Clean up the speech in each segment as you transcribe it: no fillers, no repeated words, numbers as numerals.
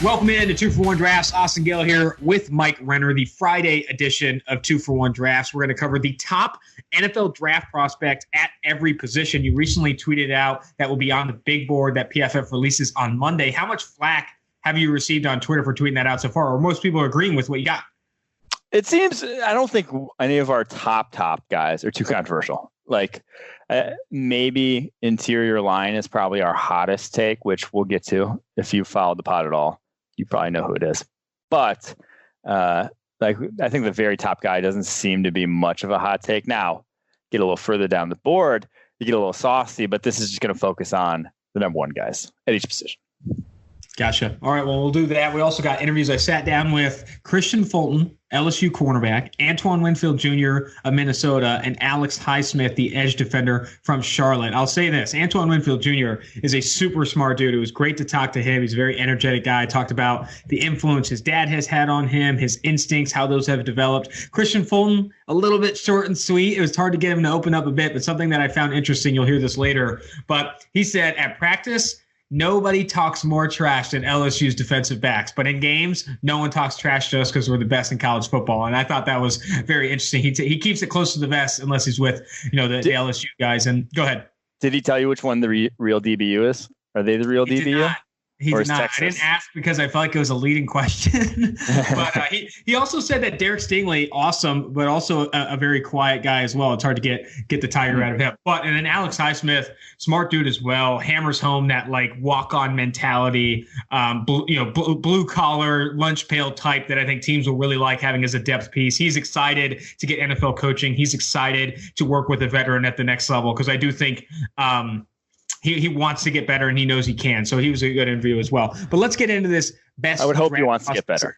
Welcome in to 2 for 1 Drafts. Austin Gayle here with Mike Renner, the Friday edition of 2 for 1 Drafts. We're going to cover the top NFL draft prospects at every position. You recently tweeted out that will be on the big board that PFF releases on Monday. How much flack have you received on Twitter for tweeting that out so far? Or most people are agreeing with what you got? It seems, I don't think any of our top guys are too controversial. Maybe interior line is probably our hottest take, which we'll get to. If you followed the pod at all, you probably know who it is. But I think the very top guy doesn't seem to be much of a hot take. Now, get a little further down the board, you get a little saucy, but this is just going to focus on the number one guys at each position. Gotcha. All right, well, we'll do that. We also got interviews. I sat down with Kristian Fulton, LSU cornerback, Antoine Winfield Jr. of Minnesota, and Alex Highsmith, the edge defender from Charlotte. I'll say this. Antoine Winfield Jr. is a super smart dude. It was great to talk to him. He's a very energetic guy. Talked about the influence his dad has had on him, his instincts, how those have developed. Kristian Fulton, a little bit short and sweet. It was hard to get him to open up a bit, but something that I found interesting, you'll hear this later, but he said at practice, nobody talks more trash than LSU's defensive backs, but in games, no one talks trash to us because we're the best in college football. And I thought that was very interesting. He keeps it close to the vest unless he's with, the LSU guys. And go ahead. Did he tell you which one the real DBU is? Are they the real DBU? He did not. I didn't ask because I felt like it was a leading question. But he also said that Derek Stingley, awesome, but also a very quiet guy as well. It's hard to get the tiger out of him. And then Alex Highsmith, smart dude as well, hammers home that walk-on mentality, blue collar, lunch pail type that I think teams will really like having as a depth piece. He's excited to get NFL coaching. He's excited to work with a veteran at the next level because I do think he wants to get better and he knows he can. So he was a good interview as well. But let's get into this best. I would hope he wants to get better.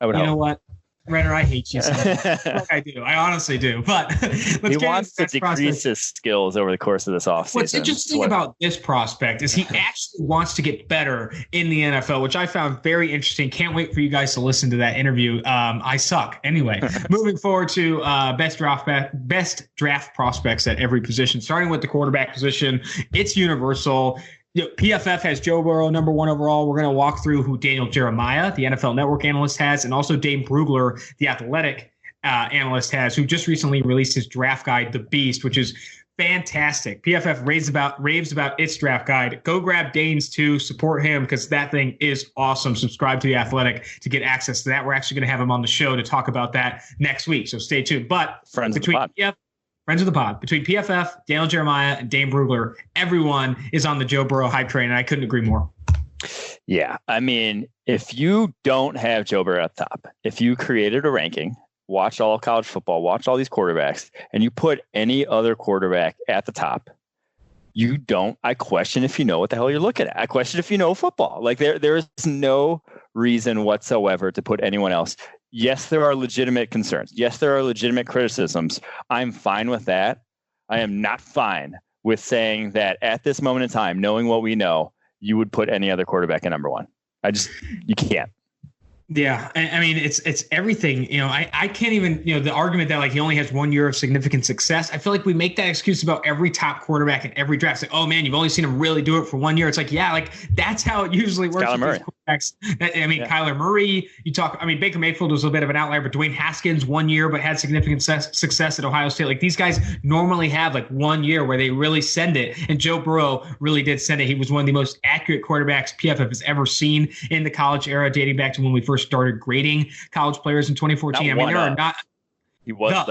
You know what? Renner, I hate you. I do. I honestly do. But he wants to decrease his skills over the course of this offseason. What's interesting about this prospect is he actually wants to get better in the NFL, which I found very interesting. Can't wait for you guys to listen to that interview. I suck. Anyway, moving forward to best draft prospects at every position, starting with the quarterback position. It's universal. PFF has Joe Burrow number 1 overall. We're going to walk through who Daniel Jeremiah, the NFL Network analyst, has, and also Dane Brugler, the athletic analyst, has, who just recently released his draft guide, The Beast, which is fantastic. PFF raves about its draft guide. Go grab Dane's too. Support him because that thing is awesome. Subscribe to The Athletic to get access to that. We're actually going to have him on the show to talk about that next week, so stay tuned. But Friends of the pod. Between PFF, Daniel Jeremiah, and Dane Brugler, everyone is on the Joe Burrow hype train, and I couldn't agree more. Yeah, I mean, if you don't have Joe Burrow at the top, if you created a ranking, watch all college football, watch all these quarterbacks, and you put any other quarterback at the top, I question if you know what the hell you're looking at. I question if you know football. There is no reason whatsoever to put anyone else. Yes, there are legitimate concerns. Yes, there are legitimate criticisms. I'm fine with that. I am not fine with saying that at this moment in time, knowing what we know, you would put any other quarterback at number 1. You can't. Yeah, I mean, it's everything. I can't even, the argument that he only has 1 year of significant success. I feel like we make that excuse about every top quarterback in every draft. It's like, oh man, you've only seen him really do it for 1 year. It's like, yeah, that's how it usually works. Kyler Murray. Kyler Murray, Baker Mayfield was a bit of an outlier, but Dwayne Haskins 1 year, but had significant success at Ohio State. These guys normally have 1 year where they really send it. And Joe Burrow really did send it. He was one of the most accurate quarterbacks PFF has ever seen in the college era, dating back to when we first started grading college players in 2014. He was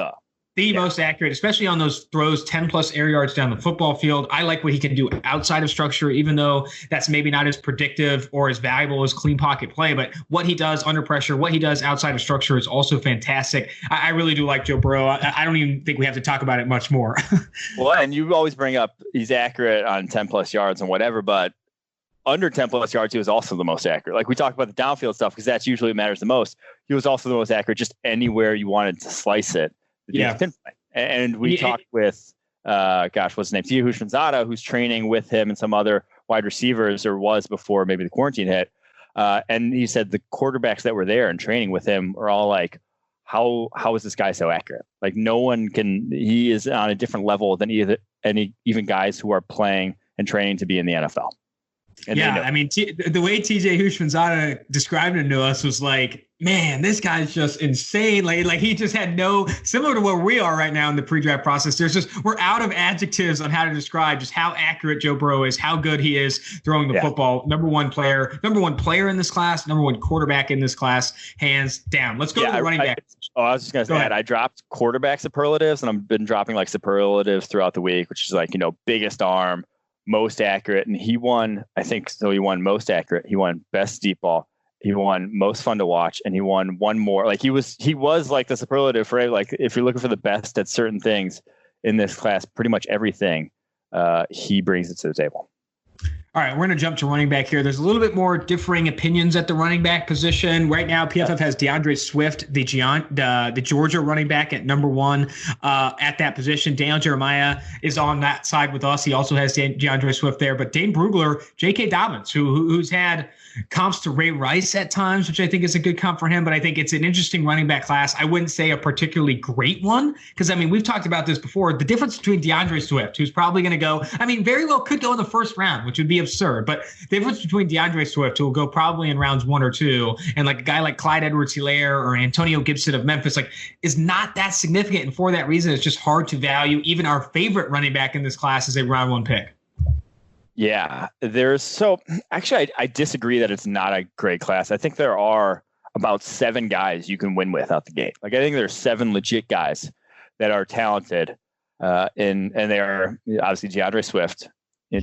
the most accurate, especially on those throws 10 plus air yards down the football field. I like what he can do outside of structure, even though that's maybe not as predictive or as valuable as clean pocket play. But what he does under pressure, what he does outside of structure is also fantastic. I really do like Joe Burrow. I don't even think we have to talk about it much more. Well, and you always bring up he's accurate on 10 plus yards and whatever, but under 10 plus yards, he was also the most accurate. We talk about the downfield stuff because that's usually what matters the most. He was also the most accurate just anywhere you wanted to slice it. Yeah. And we talked with, what's his name? Tia Hushmanzada, who's training with him and some other wide receivers, or was before maybe the quarantine hit. And he said the quarterbacks that were there and training with him are all like, how is this guy so accurate? No one can, he is on a different level than even guys who are playing and training to be in the NFL. And yeah, I mean, the way TJ Houshmandzadeh described him to us was like, man, this guy's just insane. Like he just had similar to where we are right now in the pre-draft process. We're out of adjectives on how to describe just how accurate Joe Burrow is, how good he is throwing the football. Number one player in this class, number one quarterback in this class, hands down. Let's go to the running back. I was just going to say that I dropped quarterback superlatives, and I've been dropping like superlatives throughout the week, which is like, biggest arm, most accurate. And he won, I think, so he won most accurate. He won best deep ball. He won most fun to watch, and he won one more. Like he was like the superlative for, like, if you're looking for the best at certain things in this class, pretty much everything, he brings it to the table. All right, we're going to jump to running back here. There's a little bit more differing opinions at the running back position. Right now, PFF has Deandre Swift, the Georgia running back, at number one at that position. Daniel Jeremiah is on that side with us. He also has Deandre Swift there. But Dane Brugler, J.K. Dobbins, who's had comps to Ray Rice at times, which I think is a good comp for him. But I think it's an interesting running back class. I wouldn't say a particularly great one because, I mean, we've talked about this before. The difference between Deandre Swift, who's probably going to go, I mean, very well could go in the first round, which would be absurd. But the difference between Deandre Swift, who will go probably in rounds 1 or 2, and like a guy like Clyde Edwards-Helaire or Antonio Gibson of Memphis, like, is not that significant. And for that reason, it's just hard to value. Even our favorite running back in this class is a round 1 pick. Yeah, I disagree that it's not a great class. I think there are about 7 guys you can win with out the gate. Like, I think there's 7 legit guys that are talented, and they are obviously DeAndre Swift,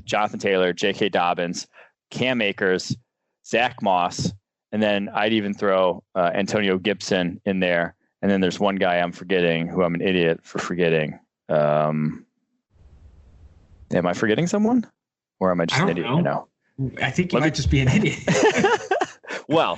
Jonathan Taylor, J.K. Dobbins, Cam Akers, Zach Moss, and then I'd even throw Antonio Gibson in there. And then there's one guy I'm forgetting, who I'm an idiot for forgetting. Am I forgetting someone? Or am I just an idiot right now? I think you might just be an idiot. Well,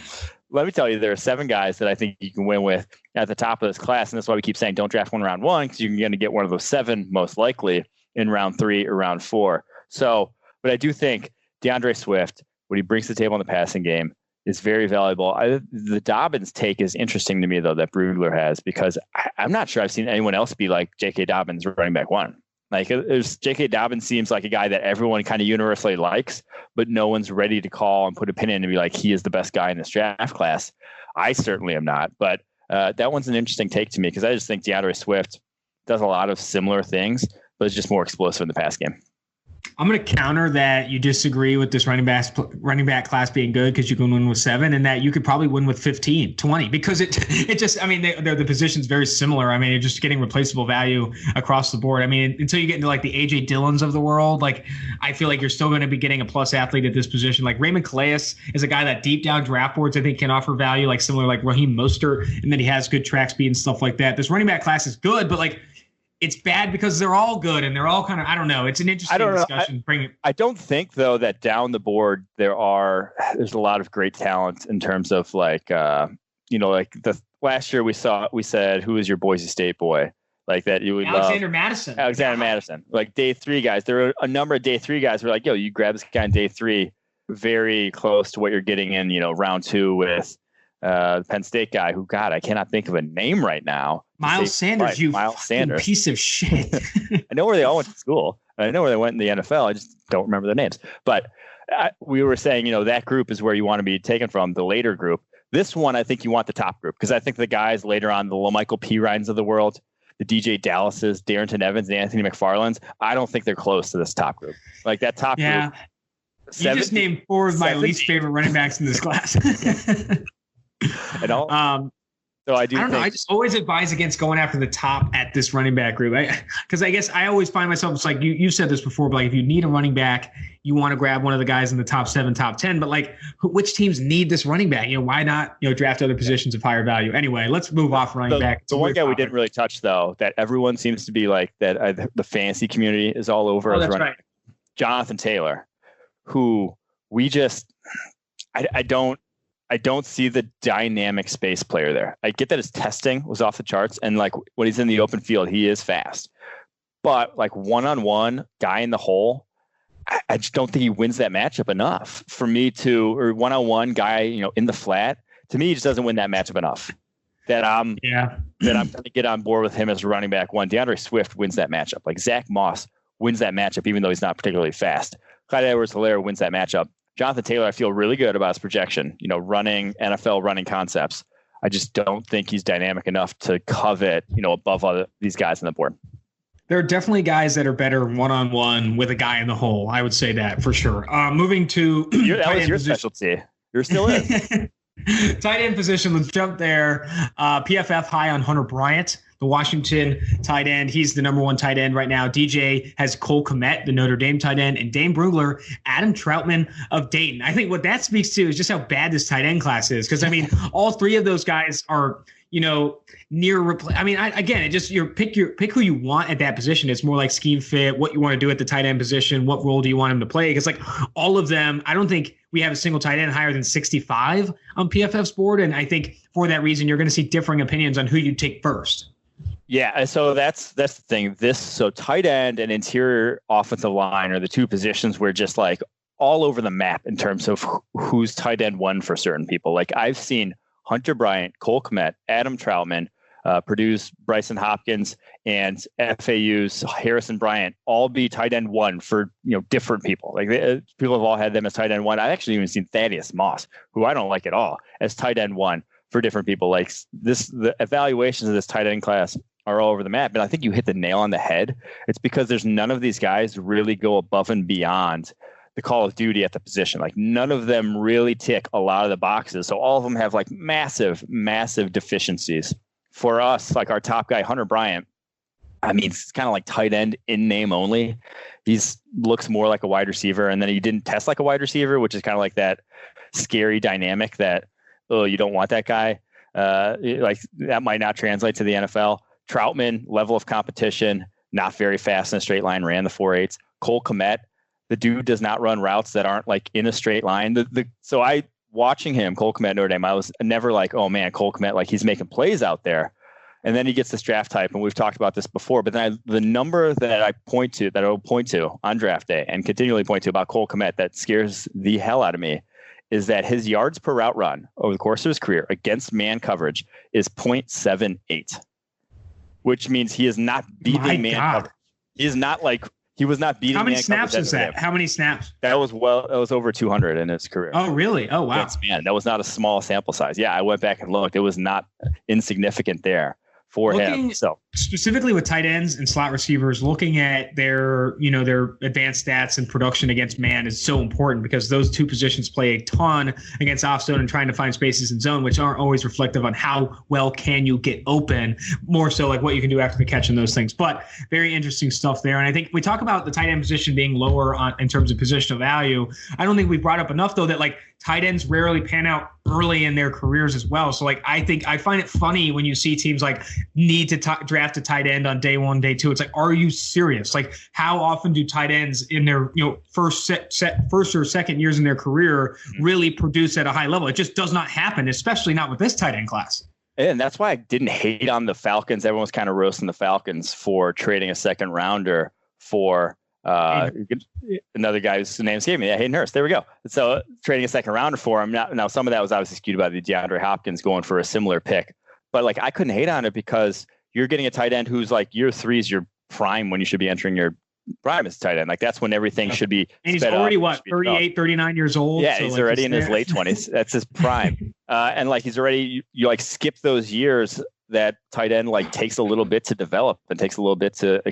let me tell you, there are 7 guys that I think you can win with at the top of this class. And that's why we keep saying don't draft one round 1, because you're going to get one of those 7 most likely in round 3 or round 4. So, but I do think DeAndre Swift, what he brings to the table in the passing game, is very valuable. The Dobbins take is interesting to me, though, that Brugler has, because I'm not sure I've seen anyone else be like J.K. Dobbins running back 1. Like, J.K. Dobbins seems like a guy that everyone kind of universally likes, but no one's ready to call and put a pin in and be like, he is the best guy in this draft class. I certainly am not, but that one's an interesting take to me, because I just think DeAndre Swift does a lot of similar things, but it's just more explosive in the pass game. I'm going to counter that you disagree with this running back class being good because you can win with 7, and that you could probably win with 15, 20, because it just, I mean, they're the positions very similar. I mean, you're just getting replaceable value across the board. I mean, until you get into like the AJ Dillons of the world, like, I feel like you're still going to be getting a plus athlete at this position. Like Raymond Calais is a guy that deep down draft boards, I think, can offer value, like similar like Raheem Mostert, and then he has good track speed and stuff like that. This running back class is good, but like, it's bad because they're all good and they're all kind of, I don't know. It's an interesting discussion. I don't think, though, that down the board there's a lot of great talent in terms of like, like the last year we said, who is your Boise State boy? Like that you would Alexander Madison, like day 3 guys. There are a number of day 3 guys who are like, yo, you grab this guy in day 3, very close to what you're getting in, round 2 with the Penn State guy who, God, I cannot think of a name right now. Miles Sanders, piece of shit. I know where they all went to school. I know where they went in the NFL. I just don't remember their names. But we were saying, that group is where you want to be taken from, the later group. This one, I think you want the top group, because I think the guys later on, the LaMichael Pirines of the world, the DJ Dallases, Darrington Evans, and Anthony McFarlands, I don't think they're close to this top group. Like that top group. You just named 4 of my least favorite running backs in this class. And all. So I don't know. I just always advise against going after the top at this running back group. Because I guess I always find myself, it's like you said this before, but like if you need a running back, you want to grab one of the guys in the top 7, top 10. But like, which teams need this running back? Why not draft other positions of higher value? Anyway, let's move off running back. The one guy we didn't really touch, though, that everyone seems to be like, that the fantasy community is all over. Oh, that's right. Jonathan Taylor, who we just I don't see the dynamic space player there. I get that his testing was off the charts, and like when he's in the open field, he is fast. But like one-on-one guy in the hole, I just don't think he wins that matchup enough for me or one-on-one guy, in the flat. To me, he just doesn't win that matchup enough. That I'm going to get on board with him as running back 1. DeAndre Swift wins that matchup. Like Zach Moss wins that matchup, even though he's not particularly fast. Clyde Edwards-Helaire wins that matchup. Jonathan Taylor, I feel really good about his projection, running NFL running concepts. I just don't think he's dynamic enough to covet, above all these guys on the board. There are definitely guys that are better one-on-one with a guy in the hole. I would say that for sure. Moving to that was your specialty. You're still in. Tight end position. Let's jump there. PFF high on Hunter Bryant, the Washington tight end. He's the number one tight end right now. DJ has Cole Kmet, the Notre Dame tight end, and Dane Brugler, Adam Troutman of Dayton. I think what that speaks to is just how bad this tight end class is. Because, all three of those guys are, near again, it just pick who you want at that position. It's more like scheme fit, what you want to do at the tight end position, what role do you want him to play? Because all of them, I don't think we have a single tight end higher than 65 on PFF's board, and I think for that reason you're going to see differing opinions on who you take first. Yeah, so that's the thing. So tight end and interior offensive line are the two positions where just all over the map in terms of who's tight end one for certain people. I've seen Hunter Bryant, Cole Kmet, Adam Troutman, Purdue's Bryson Hopkins, and FAU's Harrison Bryant all be tight end one for different people. People have all had them as tight end one. I've actually even seen Thaddeus Moss, who I don't like at all, as tight end one for different people. The evaluations of this tight end class are all over the map, and I think you hit the nail on the head. It's because there's none of these guys really go above and beyond the call of duty at the position. None of them really tick a lot of the boxes. So all of them have massive, massive deficiencies. For us, our top guy, Hunter Bryant, it's kind of like tight end in name only. He's looks more like a wide receiver, and then he didn't test like a wide receiver, which is kind of like that scary dynamic that, you don't want that guy. That might not translate to the NFL. Troutman, level of competition, not very fast in a straight line, ran the 4.8s. Cole Kmet, the dude does not run routes that aren't in a straight line. So watching him, Cole Kmet, Notre Dame, I was never oh man, Cole Kmet, he's making plays out there. And then he gets this draft type, and we've talked about this before, but then the number that I will point to on draft day and continually point to about Cole Kmet that scares the hell out of me is that his yards per route run over the course of his career against man coverage is 0.78, which means he is not beating man coverage. He is not he was not beating. How many snaps is that? How many snaps? That was over 200 in his career. Oh, really? Oh, wow. Man, that was not a small sample size. Yeah, I went back and looked. It was not insignificant there for him. So specifically with tight ends and slot receivers, looking at their advanced stats and production against man is so important because those two positions play a ton against off zone and trying to find spaces in zone, which aren't always reflective on how well can you get open, more so what you can do after the catch and those things. But very interesting stuff there. And I think we talk about the tight end position being lower in terms of positional value. I don't think we brought up enough though that tight ends rarely pan out early in their careers as well. So I find it funny when you see teams need to draft a tight end on day one, day two. It's are you serious? How often do tight ends in their first or second years in their career really produce at a high level? It just does not happen, especially not with this tight end class. And that's why I didn't hate on the Falcons. Everyone was kind of roasting the Falcons for trading a second rounder for another guy whose name escaped me. Hayden Hurst. There we go. So trading a second rounder for him. Now some of that was obviously skewed by the DeAndre Hopkins going for a similar pick. But I couldn't hate on it because you're getting a tight end who's year three is your prime when you should be entering your prime as a tight end. That's when everything should be. And he's already 38, 39 years old. Yeah, so he's already in his late 20s. That's his prime. And he's already, you skip those years that tight end takes a little bit to develop and takes a little bit to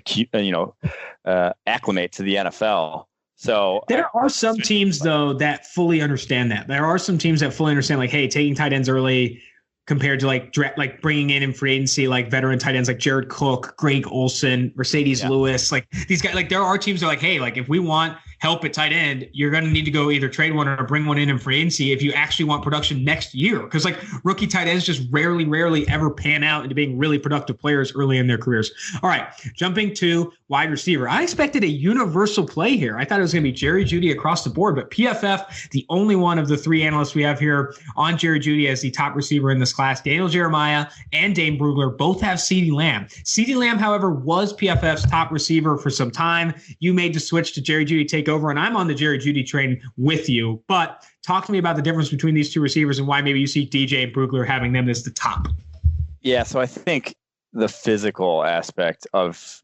acclimate to the NFL. So there are some teams though that fully understand that. There are some teams that fully understand hey, taking tight ends early compared to bringing in free agency veteran tight ends like Jared Cook, Greg Olsen, Mercedes Lewis, these guys. There are teams that are hey, if we want help at tight end, you're going to need to go either trade one or bring one in free agency if you actually want production next year. Because rookie tight ends just rarely ever pan out into being really productive players early in their careers. All right, jumping to wide receiver. I expected a universal play here. I thought it was going to be Gerry Judy across the board, but PFF, the only one of the three analysts we have here on Gerry Judy as the top receiver in this class, Daniel Jeremiah and Dane Brugler both have CeeDee Lamb. CeeDee Lamb, however, was PFF's top receiver for some time. You made the switch to Gerry Judy take over, and I'm on the Gerry Judy train with you. But talk to me about the difference between these two receivers and why maybe you see DJ and Brugler having them as the top. Yeah, so I think the physical aspect of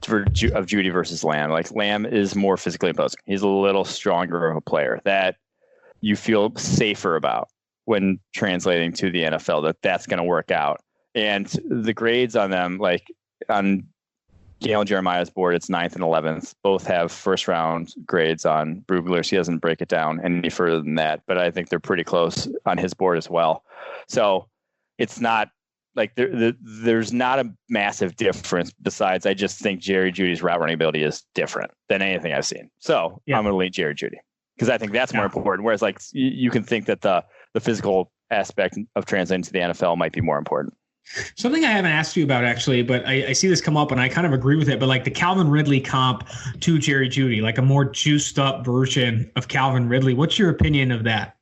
of Jeudy versus Lamb. Like Lamb is more physically imposing. He's a little stronger of a player that you feel safer about when translating to the NFL, that's going to work out. And the grades on them, like on Gayle and Jeremiah's board, it's 9th and 11th. Both have first round grades on Brugler's. He doesn't break it down any further than that, but I think they're pretty close on his board as well. So it's not like there's not a massive difference. Besides, I just think Gerry Judy's route running ability is different than anything I've seen. So I'm going to lean Gerry Judy because I think that's more important. Whereas like you can think that the physical aspect of translating to the NFL might be more important. Something I haven't asked you about actually, but I see this come up and I kind of agree with it, but like the Calvin Ridley comp to Gerry Judy, like a more juiced up version of Calvin Ridley. What's your opinion of that?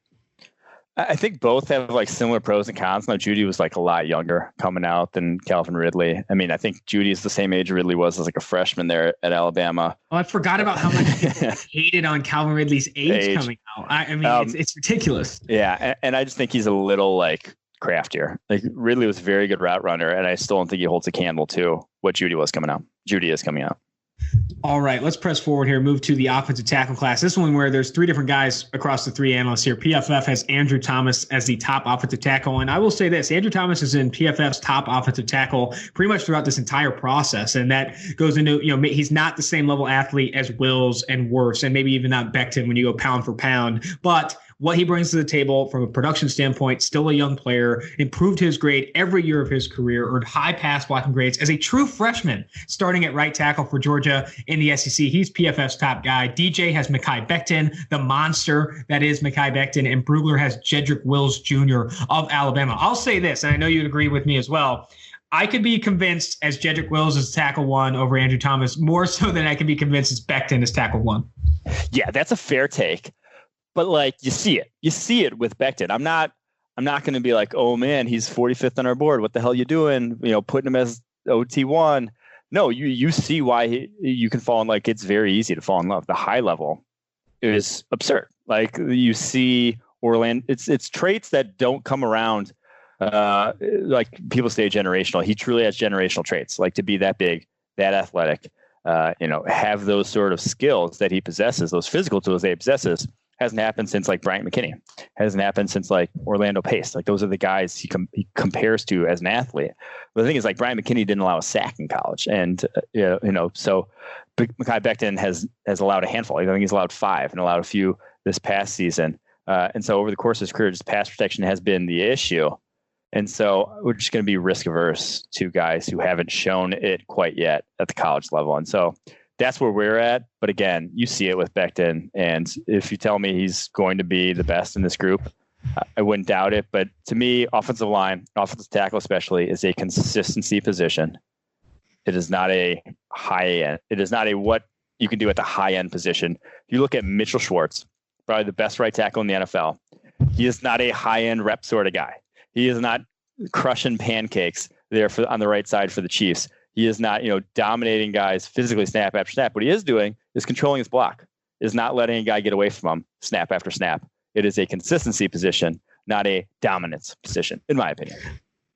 I think both have like similar pros and cons. Now, Jeudy was like a lot younger coming out than Calvin Ridley. I mean, I think Jeudy is the same age Ridley was as like a freshman there at Alabama. Oh, I forgot about how much people hated on Calvin Ridley's age coming out. I mean, it's ridiculous. Yeah, and I just think he's a little like craftier. Like Ridley was a very good route runner, and I still don't think he holds a candle to what Jeudy was coming out. Jeudy is coming out. All right, let's press forward here, move to the offensive tackle class. This one where there's three different guys across the three analysts here. PFF has Andrew Thomas as the top offensive tackle. And I will say this, Andrew Thomas is in PFF's top offensive tackle pretty much throughout this entire process. And that goes into, he's not the same level athlete as Wills and Wirfs, and maybe even not Becton when you go pound for pound. But what he brings to the table from a production standpoint, still a young player, improved his grade every year of his career, earned high pass blocking grades as a true freshman, starting at right tackle for Georgia in the SEC. He's PFF's top guy. DJ has Makai Becton, the monster that is Makai Becton, and Brugler has Jedrick Wills Jr. of Alabama. I'll say this, and I know you'd agree with me as well. I could be convinced as Jedrick Wills is tackle one over Andrew Thomas, more so than I can be convinced as Becton is tackle one. Yeah, that's a fair take. But like you see it with Becton. I'm not going to be like, oh man, he's 45th on our board. What the hell are you doing? Putting him as OT1. No, you see why you can fall in. Like it's very easy to fall in love. The high level is absurd. Like you see Orlando. It's traits that don't come around. Like people say generational. He truly has generational traits. Like to be that big, that athletic. Have those sort of skills that he possesses. Those physical tools that he possesses. Hasn't happened since like Bryant McKinney. Hasn't happened since like Orlando Pace. Like those are the guys he compares to as an athlete. But the thing is, like Bryant McKinney didn't allow a sack in college, and so Makai Becton has allowed a handful. I think he's allowed 5 and allowed a few this past season. And so over the course of his career, just pass protection has been the issue. And so we're just going to be risk averse to guys who haven't shown it quite yet at the college level. And so that's where we're at. But again, you see it with Becton. And if you tell me he's going to be the best in this group, I wouldn't doubt it. But to me, offensive line, offensive tackle especially, is a consistency position. It is not a high end. It is not a what you can do at the high end position. If you look at Mitchell Schwartz, probably the best right tackle in the NFL, he is not a high end rep sort of guy. He is not crushing pancakes there on the right side for the Chiefs. He is not, dominating guys physically snap after snap. What he is doing is controlling his block, is not letting a guy get away from him snap after snap. It is a consistency position, not a dominance position, in my opinion.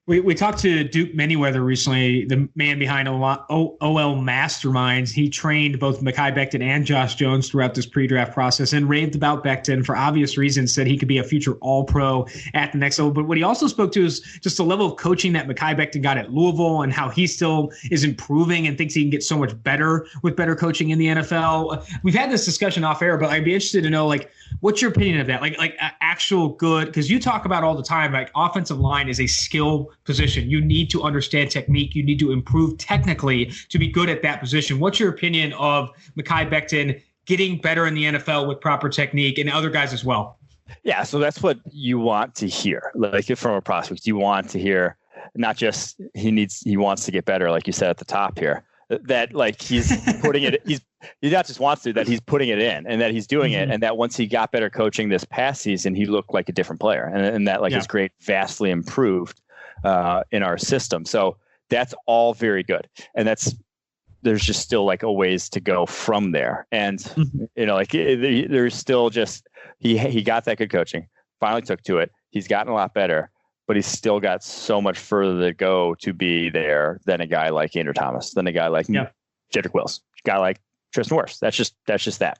We talked to Duke Manyweather recently, the man behind OL Masterminds. He trained both Makai Becton and Josh Jones throughout this pre-draft process and raved about Becton for obvious reasons, said he could be a future All-Pro at the next level. But what he also spoke to is just the level of coaching that Makai Becton got at Louisville and how he still is improving and thinks he can get so much better with better coaching in the NFL. We've had this discussion off air, but I'd be interested to know, like, what's your opinion of that? Like actual good, because you talk about all the time, like offensive line is a skill position. You need to understand technique. You need to improve technically to be good at that position. What's your opinion of Makai Becton getting better in the NFL with proper technique and other guys as well? Yeah, so that's what you want to hear. Like from a prospect, you want to hear not just he wants to get better, like you said at the top here, that like he's putting it, he not just wants to, that he's putting it in and that he's doing it. And that once he got better coaching this past season, he looked like a different player and that his grade vastly improved in our system. So that's all very good. And there's just still like a ways to go from there. And, there's still just, he got that good coaching, finally took to it. He's gotten a lot better, but he's still got so much further to go to be there than a guy like Andrew Thomas, than a guy like Jedrick Wills. A guy like Tristan Wirfs. That's just that.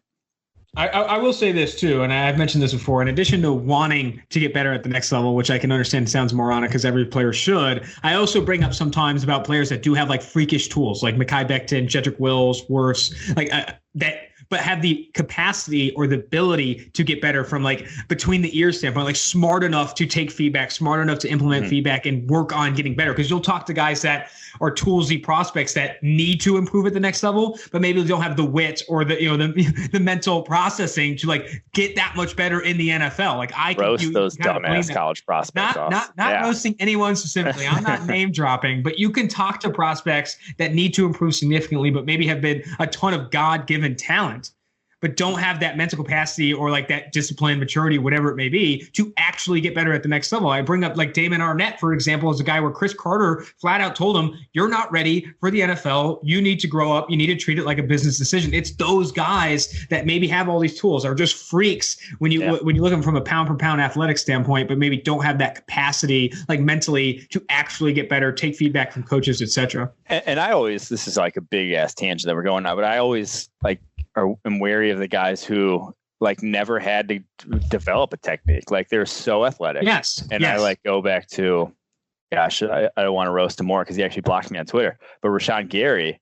I will say this too, and I've mentioned this before. In addition to wanting to get better at the next level, which I can understand sounds moronic because every player should, I also bring up sometimes about players that do have like freakish tools, like Makai Becton, Jedrick Wills, Wirfs, like that, but have the capacity or the ability to get better from like between the ears standpoint, like smart enough to take feedback, smart enough to implement feedback and work on getting better. Because you'll talk to guys that are toolsy prospects that need to improve at the next level, but maybe they don't have the wit or the mental processing to like get that much better in the NFL. Like I can roast those dumbass college prospects. Not roasting anyone specifically. I'm not name dropping, but you can talk to prospects that need to improve significantly, but maybe have been a ton of God-given talent, but don't have that mental capacity or like that discipline, maturity, whatever it may be, to actually get better at the next level. I bring up like Damon Arnett, for example, as a guy where Chris Carter flat out told him, you're not ready for the NFL. You need to grow up. You need to treat it like a business decision. It's those guys that maybe have all these tools, are just freaks when you look at them from a pound per pound athletic standpoint, but maybe don't have that capacity like mentally to actually get better, take feedback from coaches, etc. And I always, this is like a big ass tangent that we're going on, but I always am wary of the guys who like never had to develop a technique. Like they're so athletic. Yes. And I like go back to, gosh, I don't want to roast him more because he actually blocked me on Twitter. But Rashawn Gary,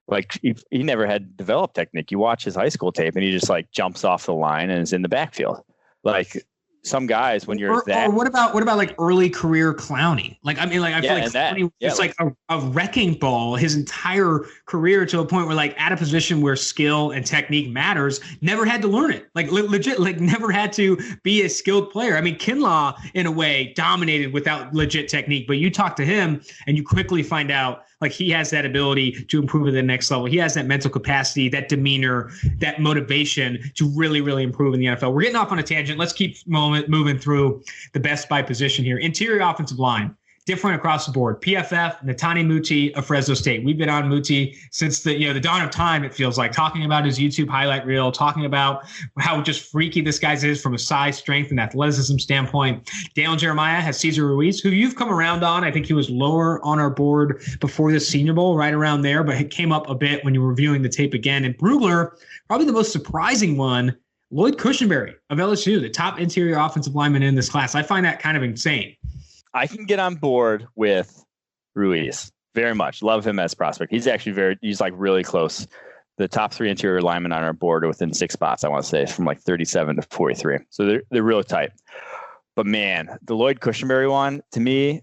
like he never had developed technique. You watch his high school tape and he just like jumps off the line and is in the backfield. Like some guys, when you're or what about like early career Clowney? Like, I mean, like I feel like Clowney was like a wrecking ball his entire career to a point where like at a position where skill and technique matters, never had to learn it. Like legit, like never had to be a skilled player. I mean, Kinlaw in a way dominated without legit technique, but you talk to him and you quickly find out like he has that ability to improve at the next level. He has that mental capacity, that demeanor, that motivation to really, really improve in the NFL. We're getting off on a tangent. Let's keep moving through the best by position here. Interior offensive line, different across the board. PFF, Netani Muti of Fresno State. We've been on Muti since the dawn of time, it feels like, talking about his YouTube highlight reel, talking about how just freaky this guy is from a size, strength, and athleticism standpoint. Daniel Jeremiah has Cesar Ruiz, who you've come around on. I think he was lower on our board before the Senior Bowl, right around there, but it came up a bit when you were reviewing the tape again. And Brugler, probably the most surprising one, Lloyd Cushenberry of LSU, the top interior offensive lineman in this class. I find that kind of insane. I can get on board with Ruiz very much. Love him as a prospect. He's actually he's like really close. The top three interior linemen on our board are within 6 spots, I want to say, from like 37 to 43. So they're really tight. But man, the Lloyd Cushenberry one, to me,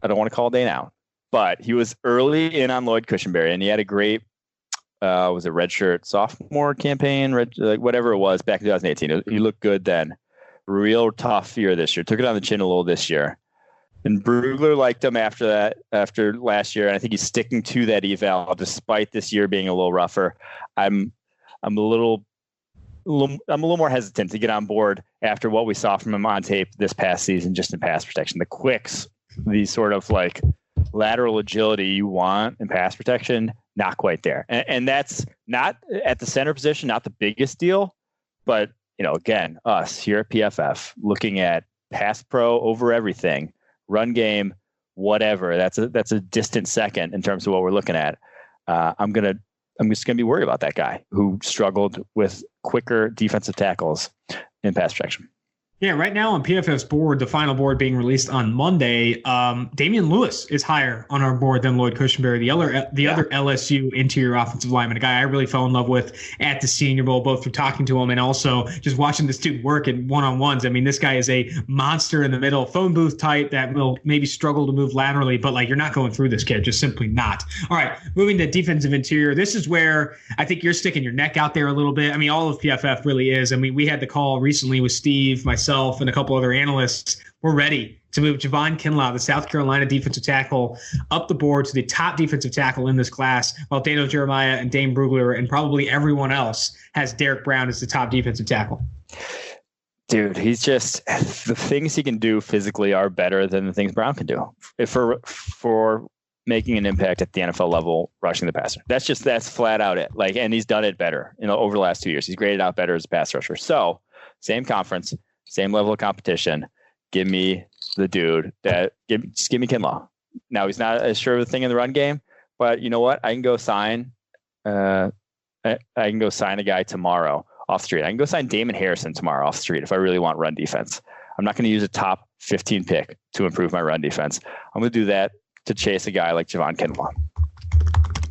I don't want to call a day now, but he was early in on Lloyd Cushenberry and he had a great, was it redshirt sophomore campaign, like whatever it was back in 2018. He looked good then. Real tough year this year. Took it on the chin a little this year. And Brugler liked him after last year. And I think he's sticking to that eval despite this year being a little rougher. I'm a little more hesitant to get on board after what we saw from him on tape this past season, just in pass protection. The quicks, these sort of like lateral agility you want in pass protection, not quite there. And that's not at the center position, not the biggest deal. But, again, us here at PFF looking at pass pro over everything. Run game, whatever. That's a distant second in terms of what we're looking at. I'm just gonna be worried about that guy who struggled with quicker defensive tackles in pass protection. Yeah, right now on PFF's board, the final board being released on Monday, Damian Lewis is higher on our board than Lloyd Cushenberry, the other LSU interior offensive lineman, a guy I really fell in love with at the Senior Bowl, both through talking to him and also just watching this dude work in one-on-ones. I mean, this guy is a monster in the middle, phone booth type that will maybe struggle to move laterally, but like you're not going through this kid, just simply not. All right, moving to defensive interior. This is where I think you're sticking your neck out there a little bit. I mean, all of PFF really is. I mean, we had the call recently with Steve, myself, and a couple other analysts. We're ready to move Javon Kinlaw, the South Carolina defensive tackle, up the board to the top defensive tackle in this class, while Daniel Jeremiah and Dane Brugler and probably everyone else has Derrick Brown as the top defensive tackle. Dude, he's just, the things he can do physically are better than the things Brown can do for making an impact at the NFL level, rushing the passer. That's flat out it. Like, and he's done it better, over the last 2 years. He's graded out better as a pass rusher. So same conference, same level of competition. Give me the dude just give me Kinlaw. Now he's not as sure of a thing in the run game, but you know what? I can go sign I can go sign a guy tomorrow off the street. I can go sign Damon Harrison tomorrow off the street if I really want run defense. I'm not going to use a top 15 pick to improve my run defense. I'm going to do that to chase a guy like Javon Kinlaw.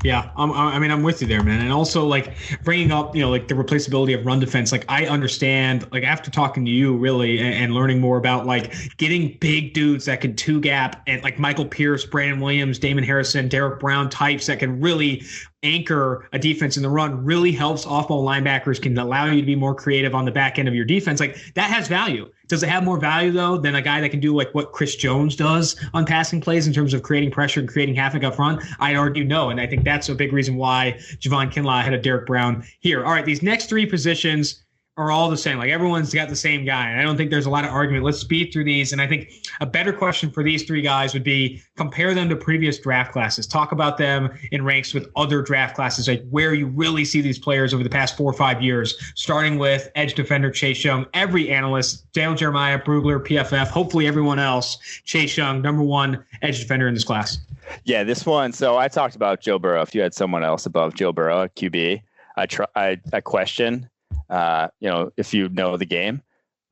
Yeah, I'm with you there, man. And also, like, bringing up, like the replaceability of run defense. Like, I understand, like, after talking to you really and learning more about like getting big dudes that can two gap and like Michael Pierce, Brandon Williams, Damon Harrison, Derrick Brown types that can really anchor a defense in the run really helps off-ball linebackers, can allow you to be more creative on the back end of your defense. Like, that has value. Does it have more value, though, than a guy that can do like what Chris Jones does on passing plays in terms of creating pressure and creating havoc up front? I'd argue no. And I think that's a big reason why Javon Kinlaw had a Derrick Brown here. All right, these next three positions are all the same. Like, everyone's got the same guy. And I don't think there's a lot of argument. Let's speed through these. And I think a better question for these three guys would be compare them to previous draft classes. Talk about them in ranks with other draft classes, like where you really see these players over the past 4 or 5 years, starting with edge defender Chase Young. Every analyst, Dale Jeremiah, Brugler, PFF, hopefully everyone else, Chase Young, number one edge defender in this class. Yeah, this one. So I talked about Joe Burrow. If you had someone else above Joe Burrow at QB, I question, if you know the game.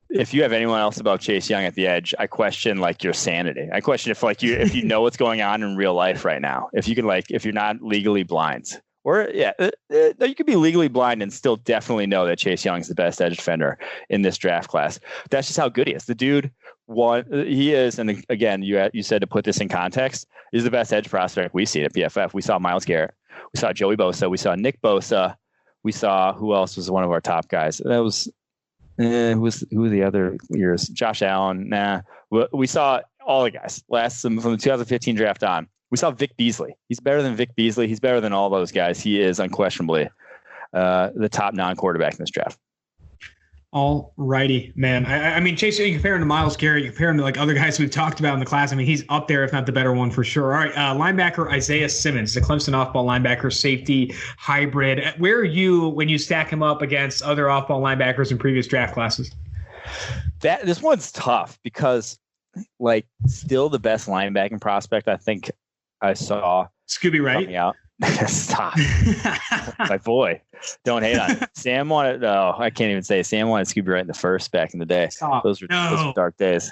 If you have anyone else above Chase Young at the edge, I question like your sanity. I question if you know what's going on in real life right now. If you can if you're not legally blind, or you could be legally blind and still definitely know that Chase Young is the best edge defender in this draft class. That's just how good he is. The dude he is, and again, you said to put this in context, he's the best edge prospect we've seen at PFF. We saw Myles Garrett, we saw Joey Bosa, we saw Nick Bosa, we saw who else was one of our top guys. That was who were the other years? Josh Allen. Nah, we saw all the guys from the 2015 draft on. We saw Vic Beasley. He's better than Vic Beasley. He's better than all those guys. He is unquestionably the top non-quarterback in this draft. All righty, man. I mean, Chase, you compare him to Myles Garrett, you compare him to like other guys we've talked about in the class. I mean, he's up there, if not the better one for sure. All right, linebacker Isiah Simmons, the Clemson off-ball linebacker, safety hybrid. Where are you when you stack him up against other off-ball linebackers in previous draft classes? This one's tough because, like, still the best linebacking prospect I think I saw. Scooby Wright. Out. Stop. My boy. Don't hate on it. Sam wanted, I can't even say. Sam wanted Scooby Wright in the first back in the day. Stop. Those were dark days.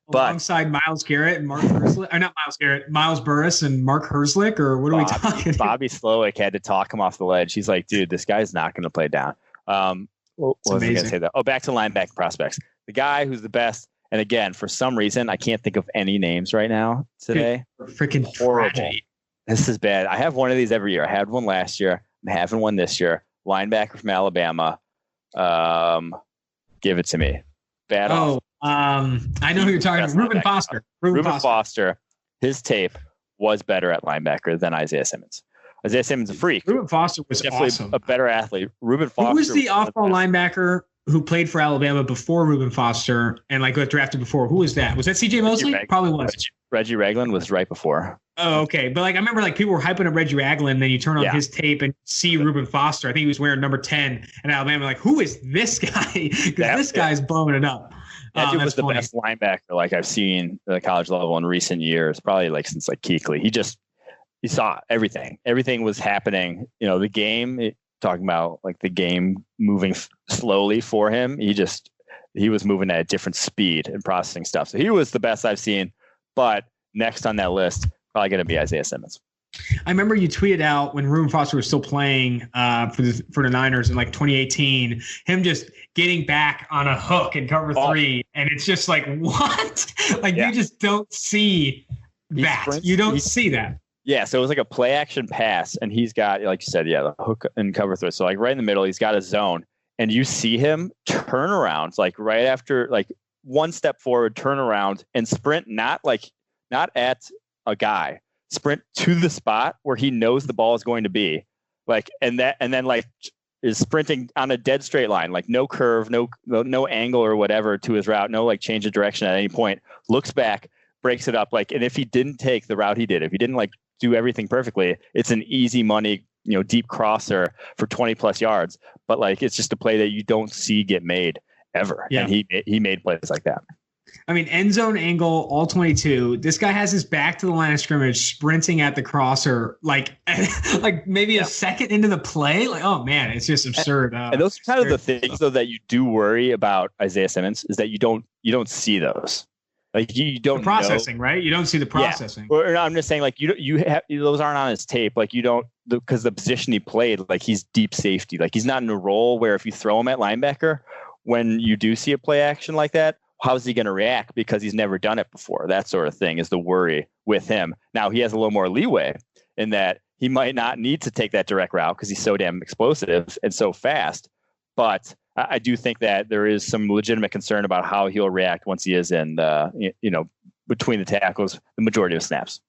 But alongside Myles Garrett and Mark Herzlich, or not Myles Garrett, Miles Burris and Mark Herzlich, or what are we talking about? Bobby Slowick had to talk him off the ledge. He's like, dude, this guy's not going to play down. What was I going to say that? Oh, back to linebacking prospects. The guy who's the best, and again, for some reason, I can't think of any names right now today. Freaking horrible. Tragedy. This is bad. I have one of these every year. I had one last year. I'm having one this year. Linebacker from Alabama. Give it to me. Bad. I know who you're talking about. Ruben Foster. Ruben Foster. His tape was better at linebacker than Isiah Simmons. Isiah Simmons is a freak. Ruben Foster was definitely awesome. A better athlete. Ruben Foster. Who was the off-ball linebacker who played for Alabama before Ruben Foster and like got drafted before? Who was that? Was that C.J. Mosley? Probably was. Reggie Ragland was right before. Oh, okay. But like I remember like people were hyping up Reggie Ragland, then you turn on his tape and see Ruben Foster. I think he was wearing number 10 in Alabama. Like, who is this guy? Because this guy's blowing it up. That dude was the best linebacker like I've seen at the college level in recent years, probably like since like Kuechly. He saw everything. Everything was happening. The game, talking about like the game moving slowly for him. He was moving at a different speed and processing stuff. So he was the best I've seen. But next on that list, probably going to be Isiah Simmons. I remember you tweeted out when Ruben Foster was still playing for the Niners in like 2018, him just getting back on a hook in cover 3. And it's just like, what? You just don't see that. You don't see that. Yeah, so it was like a play action pass, and he's got, like you said, the hook and cover 3. So like right in the middle, he's got a zone, and you see him turn around, like right after, like one step forward, turn around and sprint, not at a guy, sprint to the spot where he knows the ball is going to be, like, and then like is sprinting on a dead straight line, like no curve, no angle or whatever to his route, no like change of direction at any point, looks back, breaks it up, like, and if he didn't take the route he did, if he didn't like do everything perfectly, it's an easy money, deep crosser for 20 plus yards. But like, it's just a play that you don't see get made ever. Yeah. And he made plays like that. I mean, end zone angle, all 22. This guy has his back to the line of scrimmage, sprinting at the crosser, like maybe a second into the play. Like, oh man, it's just absurd. And those are kind of the things, though, that you do worry about Isiah Simmons, is that you don't see those. Like you don't the processing, right? You don't see the processing. Yeah. Or I'm just saying, like you have those aren't on his tape. Like you don't, because the position he played, like he's deep safety. Like he's not in a role where if you throw him at linebacker, when you do see a play action like that, how's he going to react? Because he's never done it before. That sort of thing is the worry with him. Now he has a little more leeway in that he might not need to take that direct route because he's so damn explosive and so fast. But I do think that there is some legitimate concern about how he'll react once he is in the, between the tackles, the majority of snaps.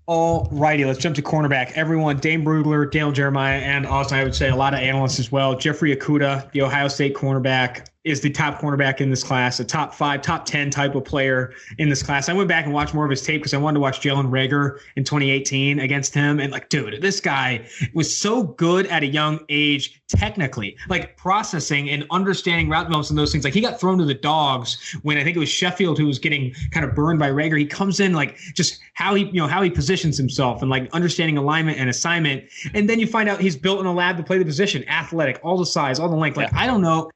All righty, let's jump to cornerback. Everyone, Dane Brugler, Dale Jeremiah, and also I would say a lot of analysts as well. Jeffrey Okudah, the Ohio State cornerback, is the top cornerback in this class, a top 5, top 10 type of player in this class. I went back and watched more of his tape because I wanted to watch Jalen Reagor in 2018 against him. And like, dude, this guy was so good at a young age, technically, like processing and understanding route developments and those things. Like he got thrown to the dogs when I think it was Sheffield who was getting kind of burned by Reagor. He comes in like just how he positions himself and like understanding alignment and assignment. And then you find out he's built in a lab to play the position, athletic, all the size, all the length. Like, I don't know.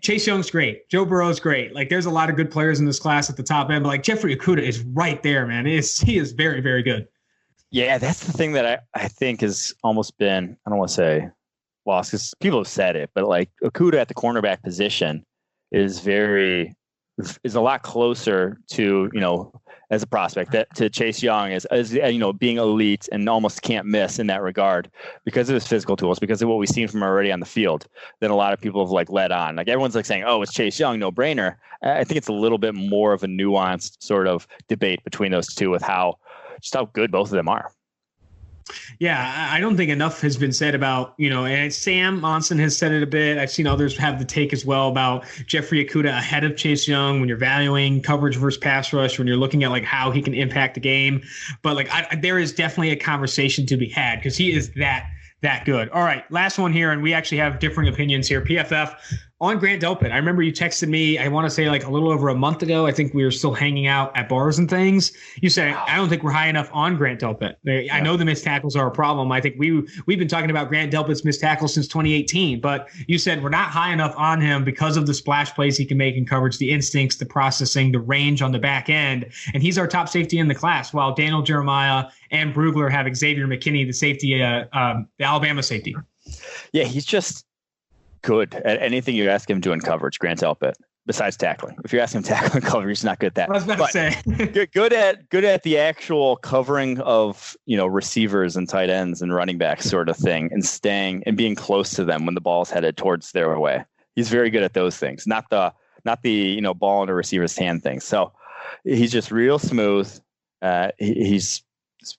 Chase Young's great. Joe Burrow's great. Like there's a lot of good players in this class at the top end, but like Jeffrey Okudah is right there, man. He is very, very good. Yeah, that's the thing that I think has almost been, I don't want to say lost because people have said it, but like Okudah at the cornerback position is a lot closer to, as a prospect to Chase Young as being elite and almost can't miss in that regard because of his physical tools, because of what we've seen from already on the field, than a lot of people have like led on. Like everyone's like saying, oh, it's Chase Young, no brainer. I think it's a little bit more of a nuanced sort of debate between those two with how good both of them are. Yeah, I don't think enough has been said about, and Sam Monson has said it a bit. I've seen others have the take as well about Jeffrey Okudah ahead of Chase Young when you're valuing coverage versus pass rush, when you're looking at like how he can impact the game. But like there is definitely a conversation to be had because he is that good. All right, last one here, and we actually have differing opinions here. PFF on Grant Delpit. I remember you texted me, I want to say like a little over a month ago. I think we were still hanging out at bars and things. You said, I don't think we're high enough on Grant Delpit. I know the missed tackles are a problem. I think we've been talking about Grant Delpit's missed tackles since 2018, but you said we're not high enough on him because of the splash plays he can make in coverage, the instincts, the processing, the range on the back end. And he's our top safety in the class, while Daniel Jeremiah and Brugler have Xavier McKinney, the safety, the Alabama safety. Yeah, he's just good at anything you ask him to in coverage, Grant Delpit, besides tackling. If you ask him tackling coverage, he's not good at that. I was about to say. good at the actual covering of, receivers and tight ends and running backs sort of thing, and staying and being close to them when the ball's headed towards their way. He's very good at those things, not the ball in a receiver's hand thing. So he's just real smooth. He's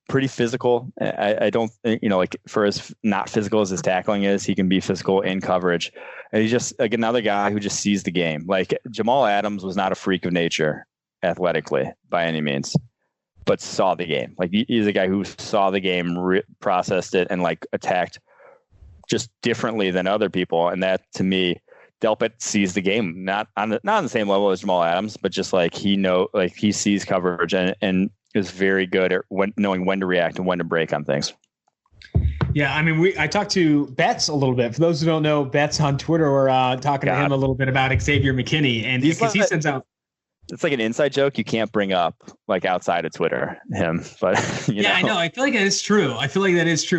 pretty physical. I don't, like for as not physical as his tackling is, he can be physical in coverage. And he's just like another guy who just sees the game. Like Jamal Adams was not a freak of nature athletically by any means, but saw the game. Like he's a guy who saw the game, processed it, and like attacked just differently than other people. And that, to me, Delpit sees the game not on the same level as Jamal Adams, but just like he sees coverage and is very good at knowing when to react and when to break on things. Yeah, I mean, I talked to Betts a little bit. For those who don't know, Betts on Twitter, we're talking to him a little bit about Xavier McKinney, and because he sends out. It's like an inside joke you can't bring up like outside of Twitter, him. But I know. I feel like that is true.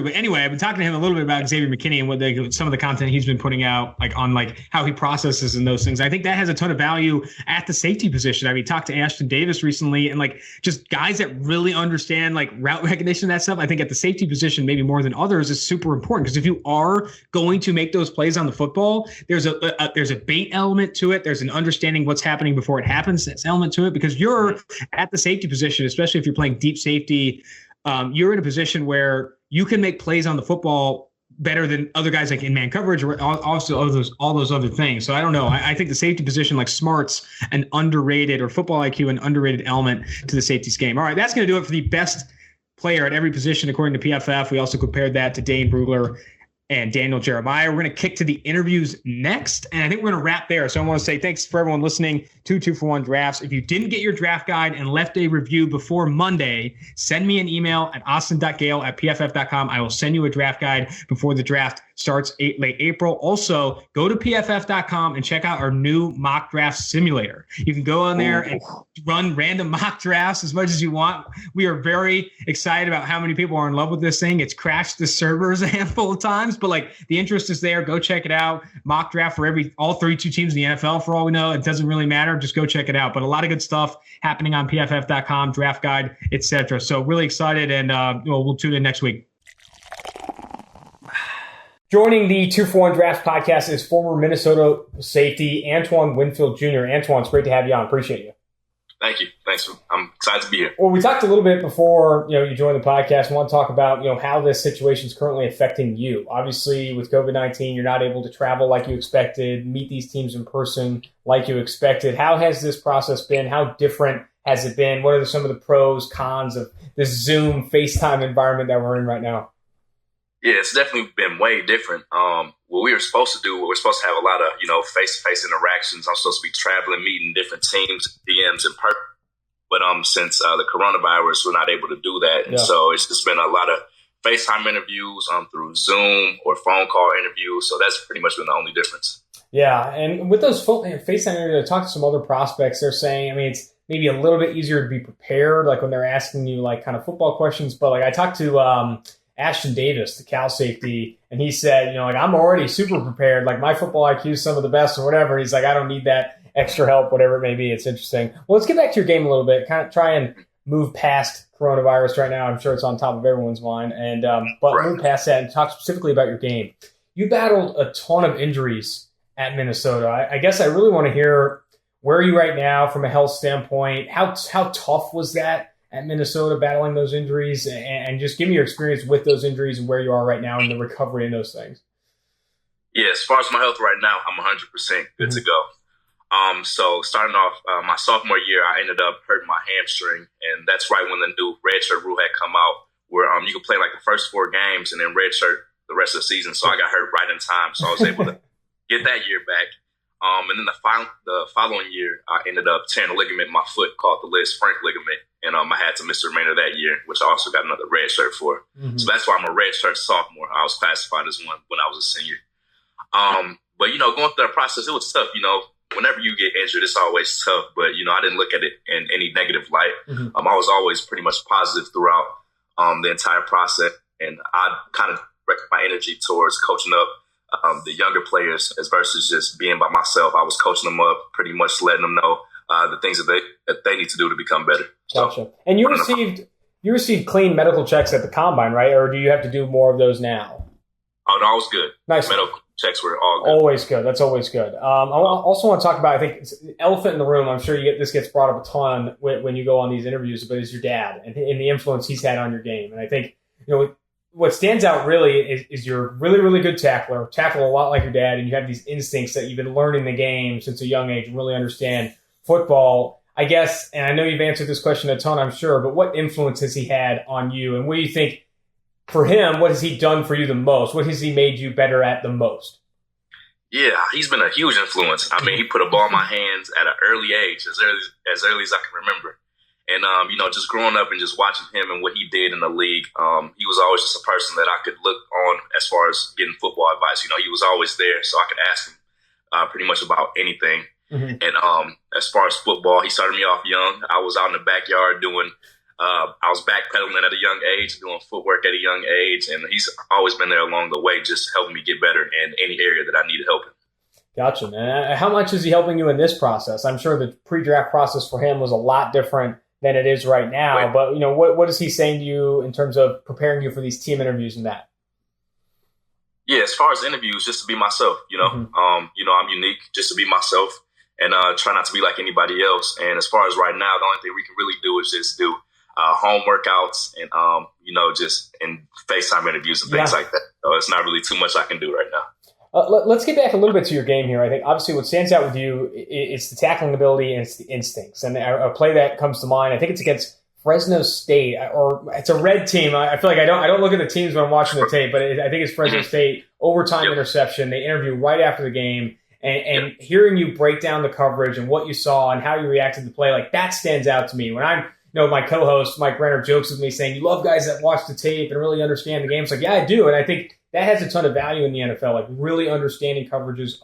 But anyway, I've been talking to him a little bit about Xavier McKinney and some of the content he's been putting out, like on like how he processes and those things. I think that has a ton of value at the safety position. I mean, talked to Ashton Davis recently, and like just guys that really understand like route recognition and that stuff. I think at the safety position, maybe more than others, is super important, because if you are going to make those plays on the football, there's a bait element to it. There's an understanding what's happening before it happens element to it, because you're at the safety position, especially if you're playing deep safety. You're in a position where you can make plays on the football better than other guys like in man coverage, or also all those other things. So I don't know. I think the safety position, like smarts, an underrated, or football IQ, an underrated element to the safeties game. All right, that's going to do it for the best player at every position according to PFF. We also compared that to Dane Brugler and Daniel Jeremiah. We're going to kick to the interviews next, and I think we're going to wrap there. So I want to say thanks for everyone listening to 2-for-1 Drafts. If you didn't get your draft guide and left a review before Monday, send me an email at austin.gayle@pff.com. I will send you a draft guide before the draft starts late April. Also, go to pff.com and check out our new mock draft simulator. You can go on there and run random mock drafts as much as you want. We are very excited about how many people are in love with this thing. It's crashed the servers a handful of times, but like the interest is there. Go check it out. Mock draft for all 32 teams in the NFL, for all we know. It doesn't really matter. Just go check it out. But a lot of good stuff happening on pff.com, draft guide, etc. So really excited, and we'll tune in next week. Joining the 2-for-1 Drafts podcast is former Minnesota safety Antoine Winfield Jr. Antoine, it's great to have you on. Appreciate you. Thank you. Thanks. I'm excited to be here. Well, we talked a little bit before you joined the podcast. I want to talk about how this situation is currently affecting you. Obviously, with COVID-19, you're not able to travel like you expected, meet these teams in person like you expected. How has this process been? How different has it been? What are some of the pros, cons of this Zoom, FaceTime environment that we're in right now? Yeah, it's definitely been way different. What we were supposed to do, we're supposed to have a lot of, face-to-face interactions. I'm supposed to be traveling, meeting different teams, DMs in person. But since the coronavirus, we're not able to do that. And so it's just been a lot of FaceTime interviews through Zoom or phone call interviews. So that's pretty much been the only difference. Yeah, and with those FaceTime interviews, I talked to some other prospects. They're saying, it's maybe a little bit easier to be prepared, like when they're asking you like kind of football questions. But like I talked to Ashton Davis, the Cal safety, and he said, I'm already super prepared. Like my football IQ is some of the best or whatever. He's like, I don't need that extra help, whatever it may be. It's interesting. Well, let's get back to your game a little bit. Kind of try and move past coronavirus right now. I'm sure it's on top of everyone's mind. And but move past that and talk specifically about your game. You battled a ton of injuries at Minnesota. I guess I really want to hear, where are you right now from a health standpoint? How tough was that at Minnesota, battling those injuries, and just give me your experience with those injuries and where you are right now in the recovery and those things. Yeah, as far as my health right now, I'm 100% good to go. So starting off my sophomore year, I ended up hurting my hamstring, and that's right when the new redshirt rule had come out, where you could play like the first 4 games and then redshirt the rest of the season. So I got hurt right in time, so I was able to get that year back. And then the following year, I ended up tearing a ligament in my foot called the Liz Frank ligament. And I had to miss the remainder of that year, which I also got another red shirt for. So that's why I'm a red shirt sophomore. I was classified as one when I was a senior. But, going through that process, it was tough. Whenever you get injured, it's always tough. But, I didn't look at it in any negative light. I was always pretty much positive throughout the entire process. And I kind of directed my energy towards coaching up the younger players as versus just being by myself. I was coaching them up, pretty much letting them know the things that they need to do to become better. Gotcha. So, and you received clean medical checks at the combine, right? Or do you have to do more of those now? Oh, no, I was good. Nice. Medical checks were all good. Always good. That's always good. I also want to talk about, I think, it's elephant in the room. I'm sure this gets brought up a ton when you go on these interviews, but is your dad and the influence he's had on your game. And I think, what stands out really is you're a really, really good tackler, tackle a lot like your dad, and you have these instincts that you've been learning the game since a young age and really understand football. I guess, and I know you've answered this question a ton, I'm sure, but what influence has he had on you? And what do you think, for him, what has he done for you the most? What has he made you better at the most? Yeah, he's been a huge influence. I mean, he put a ball in my hands at an early age, as early as I can remember. And, just growing up and just watching him and what he did in the league, he was always just a person that I could look on as far as getting football advice. He was always there, so I could ask him pretty much about anything. And as far as football, he started me off young. I was out in the backyard I was backpedaling at a young age, doing footwork at a young age. And he's always been there along the way, just helping me get better in any area that I needed help in. Gotcha, man. How much is he helping you in this process? I'm sure the pre-draft process for him was a lot different than it is right now. Right. But, what is he saying to you in terms of preparing you for these team interviews and that? Yeah, as far as interviews, just to be myself, I'm unique, just to be myself. And try not to be like anybody else. And as far as right now, the only thing we can really do is just do home workouts and, just in FaceTime interviews and things like that. So it's not really too much I can do right now. Let's get back a little bit to your game here. I think obviously what stands out with you is the tackling ability and it's the instincts. And a play that comes to mind, I think it's against Fresno State, or it's a red team. I feel like I don't look at the teams when I'm watching the tape, but I think it's Fresno State overtime interception. They interview right after the game, and hearing you break down the coverage and what you saw and how you reacted to the play, like that stands out to me. When I'm, my co-host Mike Renner jokes with me saying, "You love guys that watch the tape and really understand the game." It's like, yeah, I do, and I think that has a ton of value in the NFL, like really understanding coverages,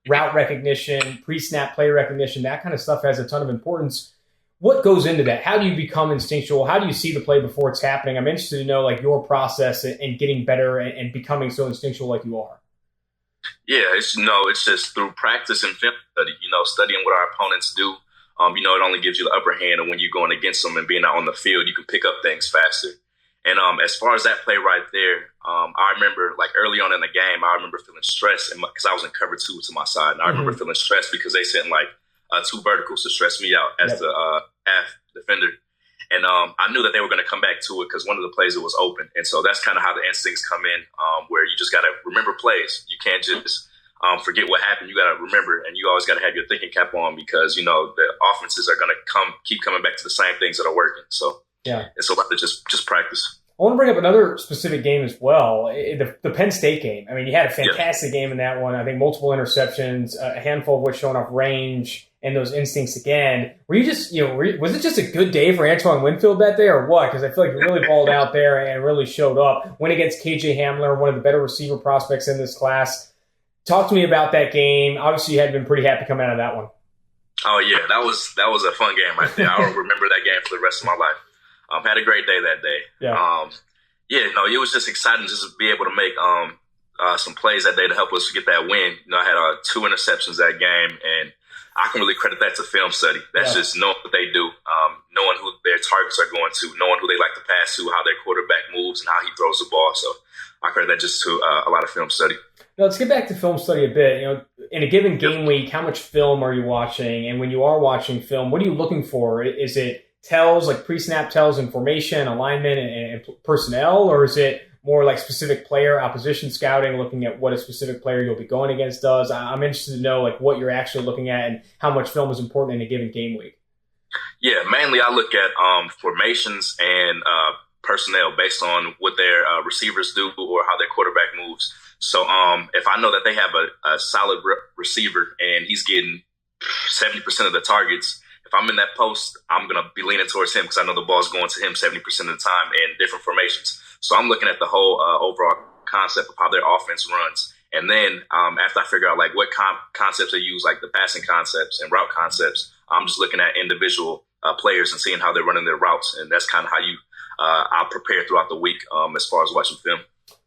route recognition, pre-snap play recognition, that kind of stuff has a ton of importance. What goes into that? How do you become instinctual? How do you see the play before it's happening? I'm interested to know like your process in getting better and becoming so instinctual like you are. Yeah, it's just through practice and film study, studying what our opponents do. It only gives you the upper hand, and when you're going against them and being out on the field, you can pick up things faster. And as far as that play right there, I remember like early on in the game, I remember feeling stressed because I was in cover 2 to my side. And I remember feeling stressed because they sent like 2 verticals to stress me out as the half defender. And I knew that they were going to come back to it because one of the plays it was open. And so that's kind of how the instincts come in, where you just got to remember plays. You can't just forget what happened. You got to remember, and you always got to have your thinking cap on because, the offenses are going to keep coming back to the same things that are working. So it's a lot to just practice. I want to bring up another specific game as well, the Penn State game. I mean, you had a fantastic game in that one. I think multiple interceptions, a handful of which showing off range and those instincts again. Were you just, was it just a good day for Antoine Winfield that day or what? Because I feel like you really balled out there and really showed up. Went against KJ Hamler, one of the better receiver prospects in this class. Talk to me about that game. Obviously, you had been pretty happy coming out of that one. Oh, yeah, that was a fun game right there. I'll remember that game for the rest of my life. Had a great day that day. It was just exciting just to be able to make some plays that day to help us get that win. I had 2 interceptions that game, and I can really credit that to film study. That's just knowing what they do, knowing who their targets are going to, knowing who they like to pass to, how their quarterback moves, and how he throws the ball. So I credit that just to a lot of film study. Now, let's get back to film study a bit. In a given game week, how much film are you watching? And when you are watching film, what are you looking for? Is it tells, like pre-snap tells in formation, alignment, and personnel, or is it more like specific player opposition scouting, looking at what a specific player you'll be going against does? I'm interested to know like what you're actually looking at and how much film is important in a given game week. Yeah, mainly I look at formations and personnel based on what their receivers do or how their quarterback moves. So if I know that they have a solid receiver and he's getting 70% of the targets, if I'm in that post, I'm going to be leaning towards him because I know the ball's going to him 70% of the time in different formations. So I'm looking at the whole overall concept of how their offense runs. And then after I figure out like what concepts they use, like the passing concepts and route concepts, I'm just looking at individual players and seeing how they're running their routes. And that's kind of how I'll prepare throughout the week as far as watching film.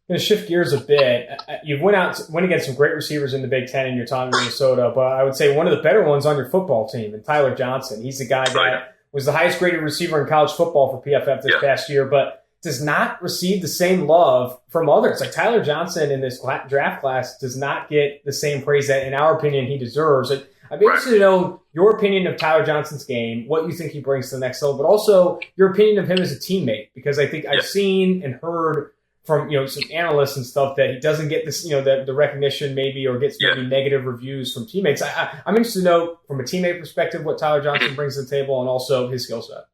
I'm going to shift gears a bit. You went against some great receivers in the Big Ten in your time in Minnesota, but I would say one of the better ones on your football team, and Tyler Johnson. He's the guy that was the highest graded receiver in college football for PFF this past year, but does not receive the same love from others. Like Tyler Johnson in this draft class does not get the same praise that, in our opinion, he deserves. And I'd be interested to know your opinion of Tyler Johnson's game, what you think he brings to the next level, but also your opinion of him as a teammate, because I think I've seen and heard from some analysts and stuff that he doesn't get this the recognition maybe, or gets maybe negative reviews from teammates. I'm interested to know from a teammate perspective what Tyler Johnson brings to the table and also his skill set.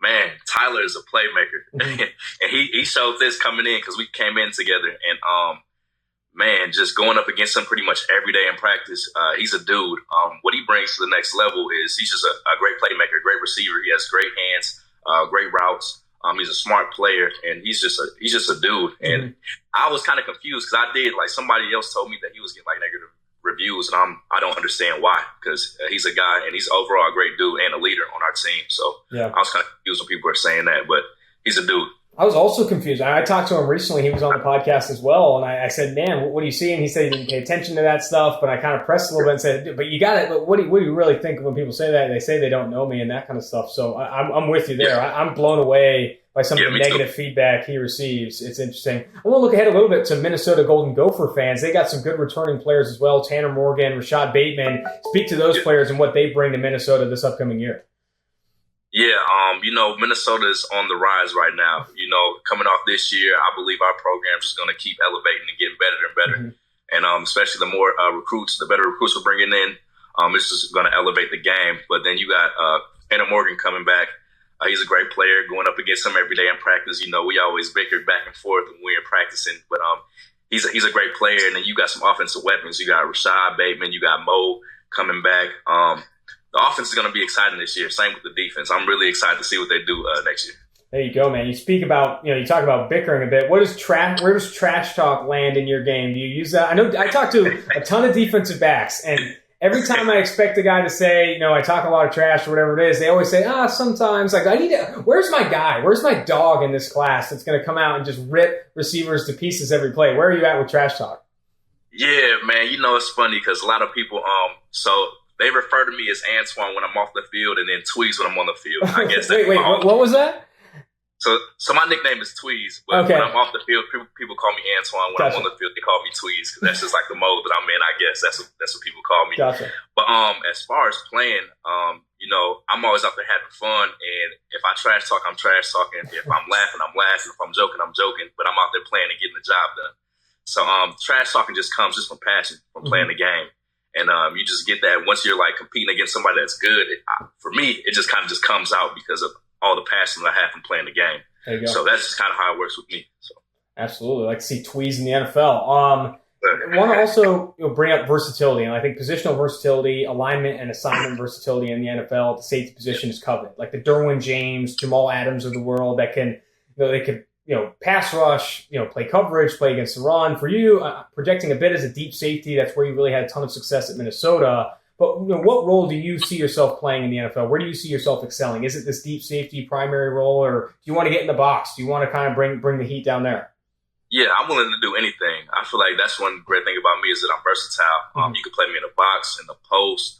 Man, Tyler is a playmaker, and he showed this coming in because we came in together, and just going up against him pretty much every day in practice. He's a dude. What he brings to the next level is he's just a great playmaker, great receiver. He has great hands, great routes. He's a smart player, and he's just a dude. And I was kind of confused because somebody else told me that he was getting like negative reviews, and I don't understand why, because he's a guy and he's overall a great dude and a leader on our team. So I was kind of confused when people were saying that, but he's a dude. I was also confused. I talked to him recently. He was on the podcast as well, and I said, "Man, what do you see?" And he said he didn't pay attention to that stuff. But I kind of pressed a little bit and said, "But you got it. What do you really think when people say that? They say they don't know me and that kind of stuff." So I'm with you there. Yeah. I'm blown away by some of the negative feedback he receives. It's interesting. I want to look ahead a little bit to Minnesota Golden Gopher fans. They got some good returning players as well. Tanner Morgan, Rashad Bateman. Speak to those players and what they bring to Minnesota this upcoming year. Yeah, Minnesota is on the rise right now. Coming off this year, I believe our program is just going to keep elevating and getting better and better. And especially the more the better recruits we're bringing in, it's just going to elevate the game. But then you got Tanner Morgan coming back. He's a great player. Going up against him every day in practice, we always bickered back and forth when we were practicing. But he's a great player. And then you got some offensive weapons. You got Rashad Bateman. You got Mo coming back. The offense is going to be exciting this year. Same with the defense. I'm really excited to see what they do next year. There you go, man. You speak about, you talk about bickering a bit. Where does trash talk land in your game? Do you use that? I know I talk to a ton of defensive backs, and every time I expect a guy to say, I talk a lot of trash or whatever it is, they always say, sometimes, like, where's my guy? Where's my dog in this class that's going to come out and just rip receivers to pieces every play? Where are you at with trash talk? Yeah, man. It's funny because a lot of people, so they refer to me as Antoine when I'm off the field and then Tweez when I'm on the field. I guess. Wait, what was that? So my nickname is Tweez, but when I'm off the field, people call me Antoine. When I'm on the field, they call me Tweez because that's just like the mode that I'm in. I guess that's what people call me. Gotcha. But as far as playing, I'm always out there having fun, and if I trash talk, I'm trash talking. If I'm laughing, I'm laughing. If I'm joking, I'm joking. But I'm out there playing and getting the job done. So trash talking just comes just from passion, from playing the game, and you just get that once you're like competing against somebody that's good. For me, it just kind of just comes out because of all the passion that I have from playing the game. There you go. So that's just kind of how it works with me. So. Absolutely. I like to see Tweez in the NFL. I want to also bring up versatility. And I think positional versatility, alignment, and assignment versatility in the NFL, the safety position is coveted. Like the Derwin James, Jamal Adams of the world that can, they could, pass rush, play coverage, play against the run. For you, projecting a bit as a deep safety, that's where you really had a ton of success at Minnesota. But what role do you see yourself playing in the NFL? Where do you see yourself excelling? Is it this deep safety primary role, or do you want to get in the box? Do you want to kind of bring the heat down there? Yeah, I'm willing to do anything. I feel like that's one great thing about me is that I'm versatile. You can play me in the box, in the post.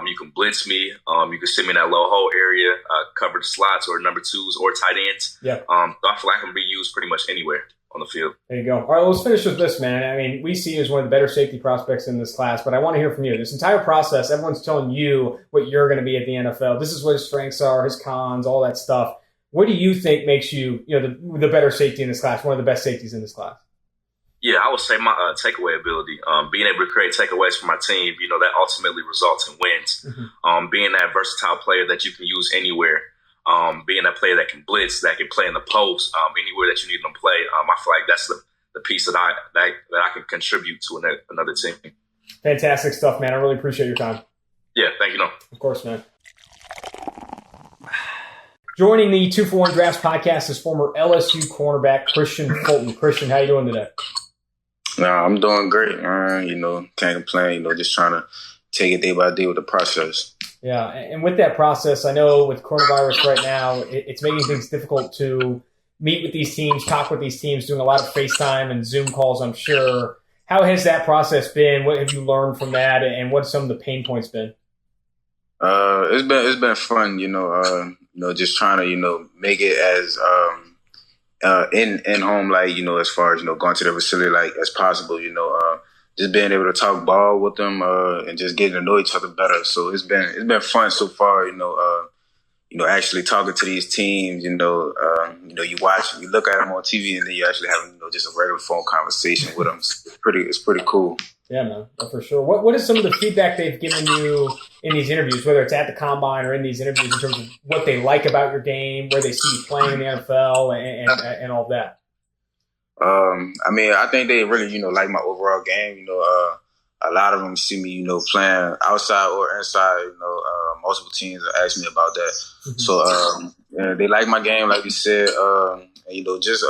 You can blitz me. You can sit me in that low hole area, cover the slots or number twos or tight ends. Yeah. So I feel like I can be used pretty much anywhere on the field. There you go. All right, let's finish with this, man. I mean, we see you as one of the better safety prospects in this class, but I want to hear from you. This entire process, everyone's telling you what you're going to be at the NFL. This is what his strengths are, his cons, all that stuff. What do you think makes you, the better safety in this class, one of the best safeties in this class? Yeah, I would say my takeaway ability, being able to create takeaways for my team, that ultimately results in wins. Being that versatile player that you can use anywhere. Being a player that can blitz, that can play in the post, anywhere that you need them to play. I feel like that's the piece that I can contribute to another team. Fantastic stuff, man. I really appreciate your time. Yeah, thank you. Of course, man. Joining the 2-for-1 Drafts podcast is former LSU cornerback Kristian Fulton. Kristian, how you doing today? I'm doing great. Can't complain. Just trying to take it day by day with the process. Yeah, and with that process, I know with coronavirus right now, it's making things difficult to meet with these teams, talk with these teams, doing a lot of FaceTime and Zoom calls, I'm sure. How has that process been? What have you learned from that, and what have some of the pain points been? It's been fun, just trying to, make it as in home, like, as far as, going to the facility like as possible, just being able to talk ball with them and just getting to know each other better. So it's been fun so far, actually talking to these teams, you watch, you look at them on TV and then you actually have, just a regular phone conversation with them. It's pretty cool. Yeah, man, for sure. What is some of the feedback they've given you in these interviews, whether it's at the combine or in these interviews, in terms of what they like about your game, where they see you playing in the NFL and all that? I think they really, like my overall game. A lot of them see me, playing outside or inside. Multiple teams ask me about that. Mm-hmm. So, they like my game, like you said. Just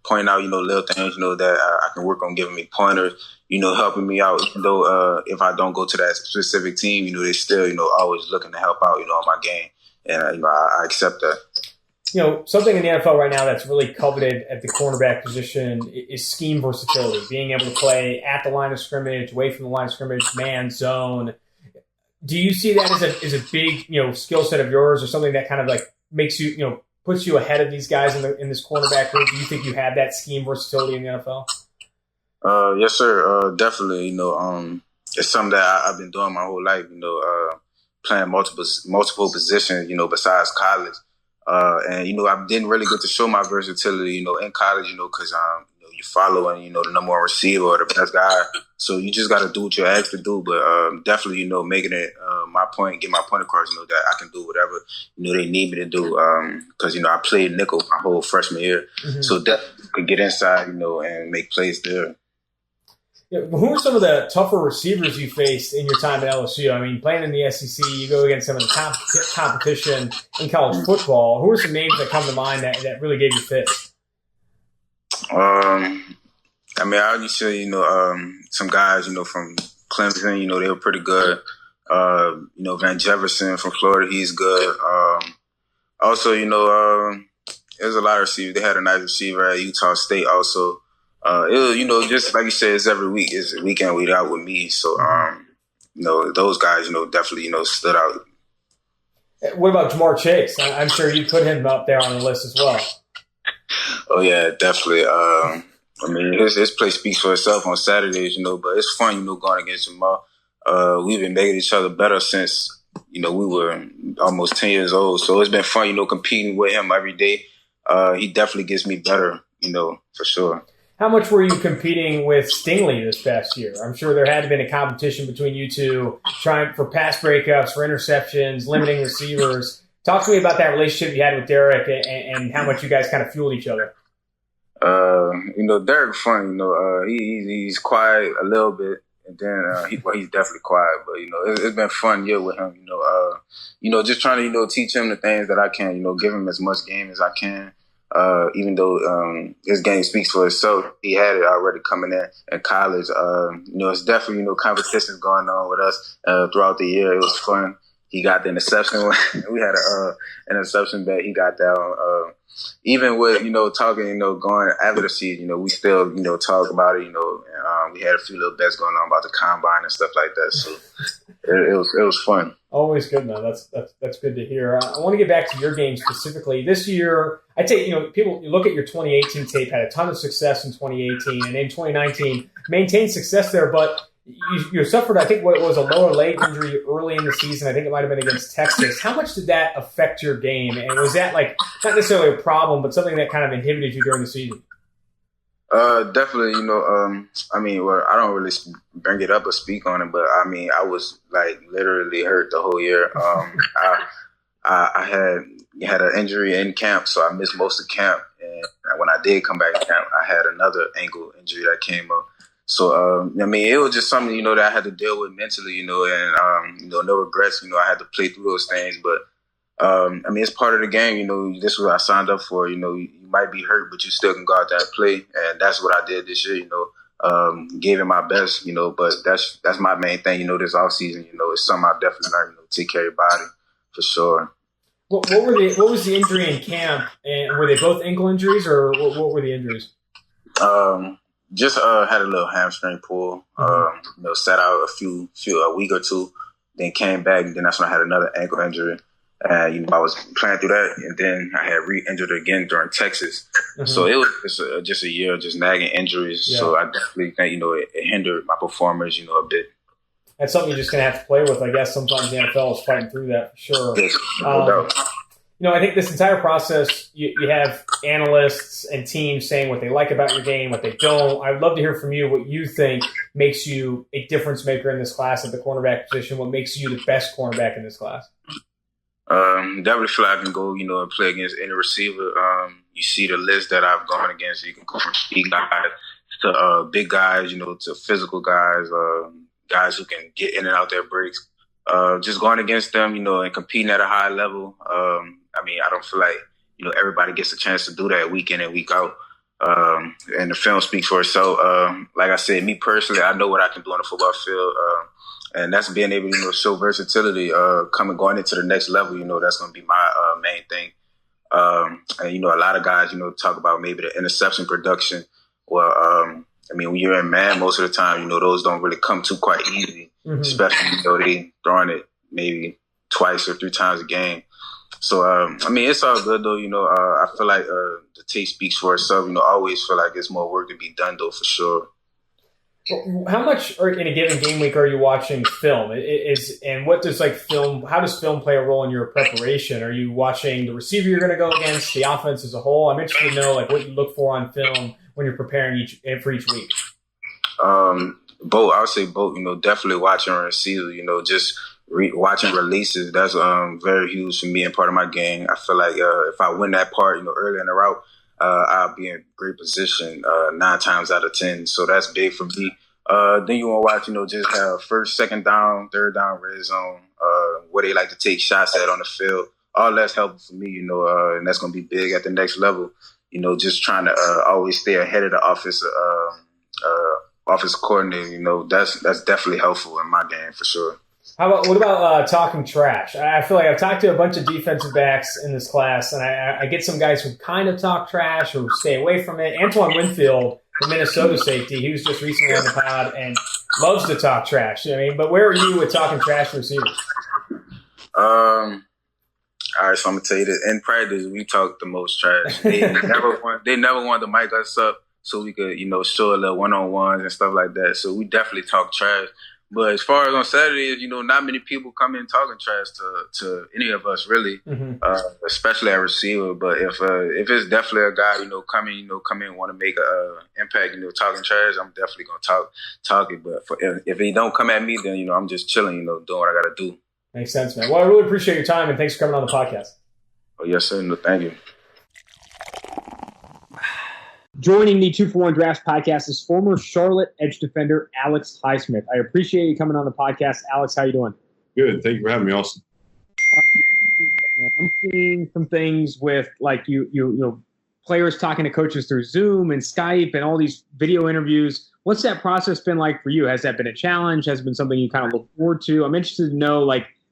pointing out, little things, that I can work on, giving me pointers, helping me out. Even though if I don't go to that specific team, they still, always looking to help out, on my game, and I accept that. Something in the NFL right now that's really coveted at the cornerback position is scheme versatility, being able to play at the line of scrimmage, away from the line of scrimmage, man, zone. Do you see that as a big, skill set of yours, or something that kind of like makes you, puts you ahead of these guys in this cornerback group? Do you think you have that scheme versatility in the NFL? Yes, sir. Definitely. It's something that I've been doing my whole life. Playing multiple positions. Besides college. And I didn't really get to show my versatility, in college, because you following, the number one receiver or the best guy. So you just got to do what you're asked to do. But definitely, making it my point, get my point across, that I can do whatever, they need me to do. Because, I played nickel my whole freshman year. Mm-hmm. So definitely could get inside, and make plays there. Yeah, who are some of the tougher receivers you faced in your time at LSU? I mean, playing in the SEC, you go against some of the competition in college football. Who are some names that come to mind that really gave you fits? I already say, some guys, from Clemson, they were pretty good. Van Jefferson from Florida, he's good. Also, there's a lot of receivers. They had a nice receiver at Utah State also. It was, just like you said, it's every week. It's week in, week out with me. So, those guys, definitely, stood out. What about Jamar Chase? I'm sure you put him up there on the list as well. Oh, yeah, definitely. His play speaks for itself on Saturdays, but it's fun, going against Jamar. We've been making each other better since, we were almost 10 years old. So it's been fun, competing with him every day. He definitely gets me better, for sure. How much were you competing with Stingley this past year? I'm sure there had to have been a competition between you two, trying for pass breakups, for interceptions, limiting receivers. Talk to me about that relationship you had with Derrick and how much you guys kind of fueled each other. Derrick fun. He's quiet a little bit, and then he's definitely quiet. But it's been fun with him. Just trying to teach him the things that I can. Give him as much game as I can. Even though his game speaks for itself, he had it already coming in college. It's definitely competitions going on with us throughout the year. It was fun. He got the interception. We had an interception that he got down. Even with talking, going after the season, we still talk about it. We had a few little bets going on about the combine and stuff like that. So it was fun. Always good, man. That's good to hear. I want to get back to your game specifically. This year, I'd say, people, you look at your 2018 tape, had a ton of success in 2018, and in 2019, maintained success there, but you suffered, I think, what was a lower leg injury early in the season. I think it might have been against Texas. How much did that affect your game? And was that, not necessarily a problem, but something that kind of inhibited you during the season? Definitely, I don't really bring it up or speak on it, but I was literally hurt the whole year. I had an injury in camp, so I missed most of camp. And when I did come back to camp, I had another ankle injury that came up. So, it was just something, that I had to deal with mentally, and, no regrets. I had to play through those things, but it's part of the game. This is what I signed up for. You might be hurt, but you still can go out there and play. And that's what I did this year, gave it my best, but that's my main thing, this offseason, it's something I definitely learned, take care of your body for sure. What was the injury in camp? And were they both ankle injuries or what were the injuries? Just had a little hamstring pull, sat out a week or two, then came back, and then that's when I had another ankle injury. And, I was playing through that, and then I had re-injured again during Texas. Mm-hmm. So it was just a year of just nagging injuries. Yeah. So I definitely think, it hindered my performance, a bit. That's something you're just going to have to play with. I guess sometimes the NFL is fighting through that for sure. Yes, no doubt. I think this entire process, you have analysts and teams saying what they like about your game, what they don't. I'd love to hear from you what you think makes you a difference maker in this class at the cornerback position, what makes you the best cornerback in this class. Definitely feel like I can go, and play against any receiver. You see the list that I've gone against. You can go from speed guys to big guys, to physical guys, guys who can get in and out their breaks. Just going against them, and competing at a high level. I don't feel like, everybody gets a chance to do that week in and week out. And the film speaks for itself. Like I said, me personally, I know what I can do on the football field. And that's being able to, show versatility, going into the next level, that's going to be my main thing. And, a lot of guys, talk about maybe the interception production. Well, when you're in man, most of the time, those don't really come too quite easy, mm-hmm. especially, they throwing it maybe twice or three times a game. So, it's all good, though. I feel like the tape speaks for itself. I always feel like there's more work to be done, though, for sure. How much in a given game week are you watching film? And what does how does film play a role in your preparation? Are you watching the receiver you're going to go against, the offense as a whole? I'm interested to know what you look for on film when you're preparing for each week? Both. I would say both. Definitely watching receivers. Just watching releases. That's very huge for me and part of my game. I feel like if I win that part, early in the route, I'll be in great position 9 times out of 10. So that's big for me. Then you want to watch, just have first, second down, third down, red zone, where they like to take shots at on the field. All that's helpful for me, and that's going to be big at the next level. Just trying to always stay ahead of the offensive coordinator. That's definitely helpful in my game for sure. What about talking trash? I feel like I've talked to a bunch of defensive backs in this class, and I get some guys who kind of talk trash or stay away from it. Antoine Winfield, the Minnesota safety, he was just recently on the pod and loves to talk trash. But where are you with talking trash to receivers? All right, so I'm gonna tell you this. In practice, we talk the most trash. They never wanted to mic us up so we could, show a little one-on-ones and stuff like that. So we definitely talk trash. But as far as on Saturdays, not many people come in talking trash to any of us really, especially at receiver. But if it's definitely a guy, come in, want to make an impact, talking trash, I'm definitely gonna talk it. But if he don't come at me, then I'm just chilling, doing what I gotta do. Makes sense, man. Well, I really appreciate your time, and thanks for coming on the podcast. Oh, yes, sir. No, thank you. Joining the 2-for-1 Drafts podcast is former Charlotte edge defender Alex Highsmith. I appreciate you coming on the podcast. Alex, how you doing? Good. Thank you for having me, Austin. I'm seeing some things with you players talking to coaches through Zoom and Skype and all these video interviews. What's that process been like for you? Has that been a challenge? Has it been something you kind of look forward to? I'm interested to know,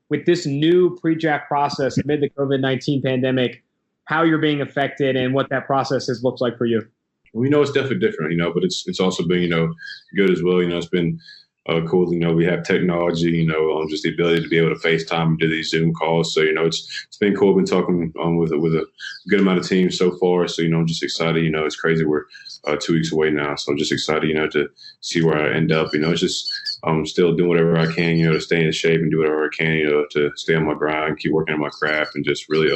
with this new pre-draft process amid the COVID-19 pandemic, how you're being affected and what that process has looked like for you. We know it's definitely different, but it's also been, good as well. It's been cool. We have technology, just the ability to be able to FaceTime and do these Zoom calls. So, it's been cool. I've been talking with a good amount of teams so far. So, I'm just excited. It's crazy. We're 2 weeks away now. So I'm just excited, to see where I end up. It's just still doing whatever I can, to stay in shape and do whatever I can, to stay on my grind, keep working on my craft, and just really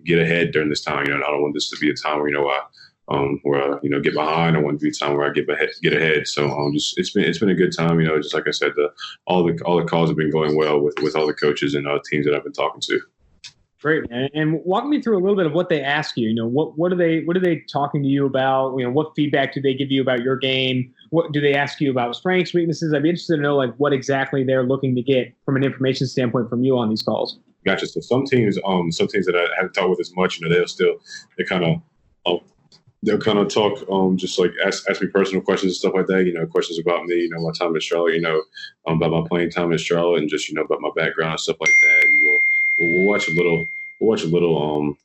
get ahead during this time. I don't want this to be a time where, where I, get behind. I want to be a time where I get ahead. So it's been a good time. Just like I said, all the calls have been going well with all the coaches and teams that I've been talking to. Great, man. And walk me through a little bit of what they ask you. What are they talking to you about? What feedback do they give you about your game? What do they ask you about strengths, weaknesses? I'd be interested to know what exactly they're looking to get from an information standpoint from you on these calls. Gotcha. So some teams that I haven't talked with as much, they'll kind of talk, just ask me personal questions and stuff like that. Questions about me, my time in Charlotte, about my playing time in Charlotte, and just about my background and stuff like that. And we'll watch a little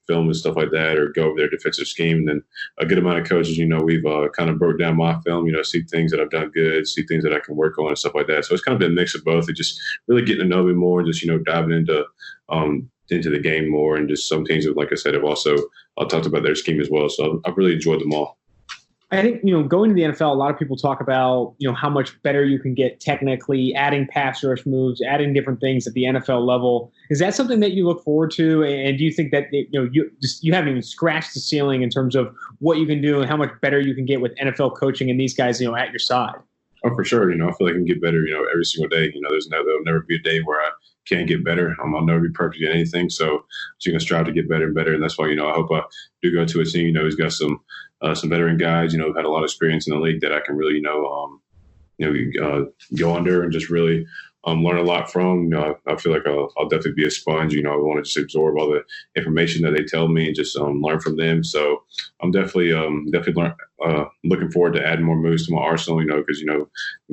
film and stuff like that, or go over their defensive scheme. And then a good amount of coaches, we've kind of broke down my film, see things that I've done good, see things that I can work on and stuff like that. So it's kind of been a mix of both, and just really getting to know me more, and just diving into the game more. And just some teams, like I said, have also talked about their scheme as well. So I've really enjoyed them all. I think, going to the NFL, a lot of people talk about, how much better you can get technically, adding pass rush moves, adding different things at the NFL level. Is that something that you look forward to? And do you think that, you haven't even scratched the ceiling in terms of what you can do and how much better you can get with NFL coaching and these guys, at your side? Oh, for sure. I feel like I can get better, every single day. There'll never be a day where I can't get better. I'll never be perfect at anything. So you're going to strive to get better and better. And that's why, I hope I do go to a team, who's got some veteran guys, who've had a lot of experience in the league that I can really, go under and just really learn a lot from. I feel like I'll definitely be a sponge. I want to just absorb all the information that they tell me and just learn from them. So I'm definitely looking forward to adding more moves to my arsenal, because,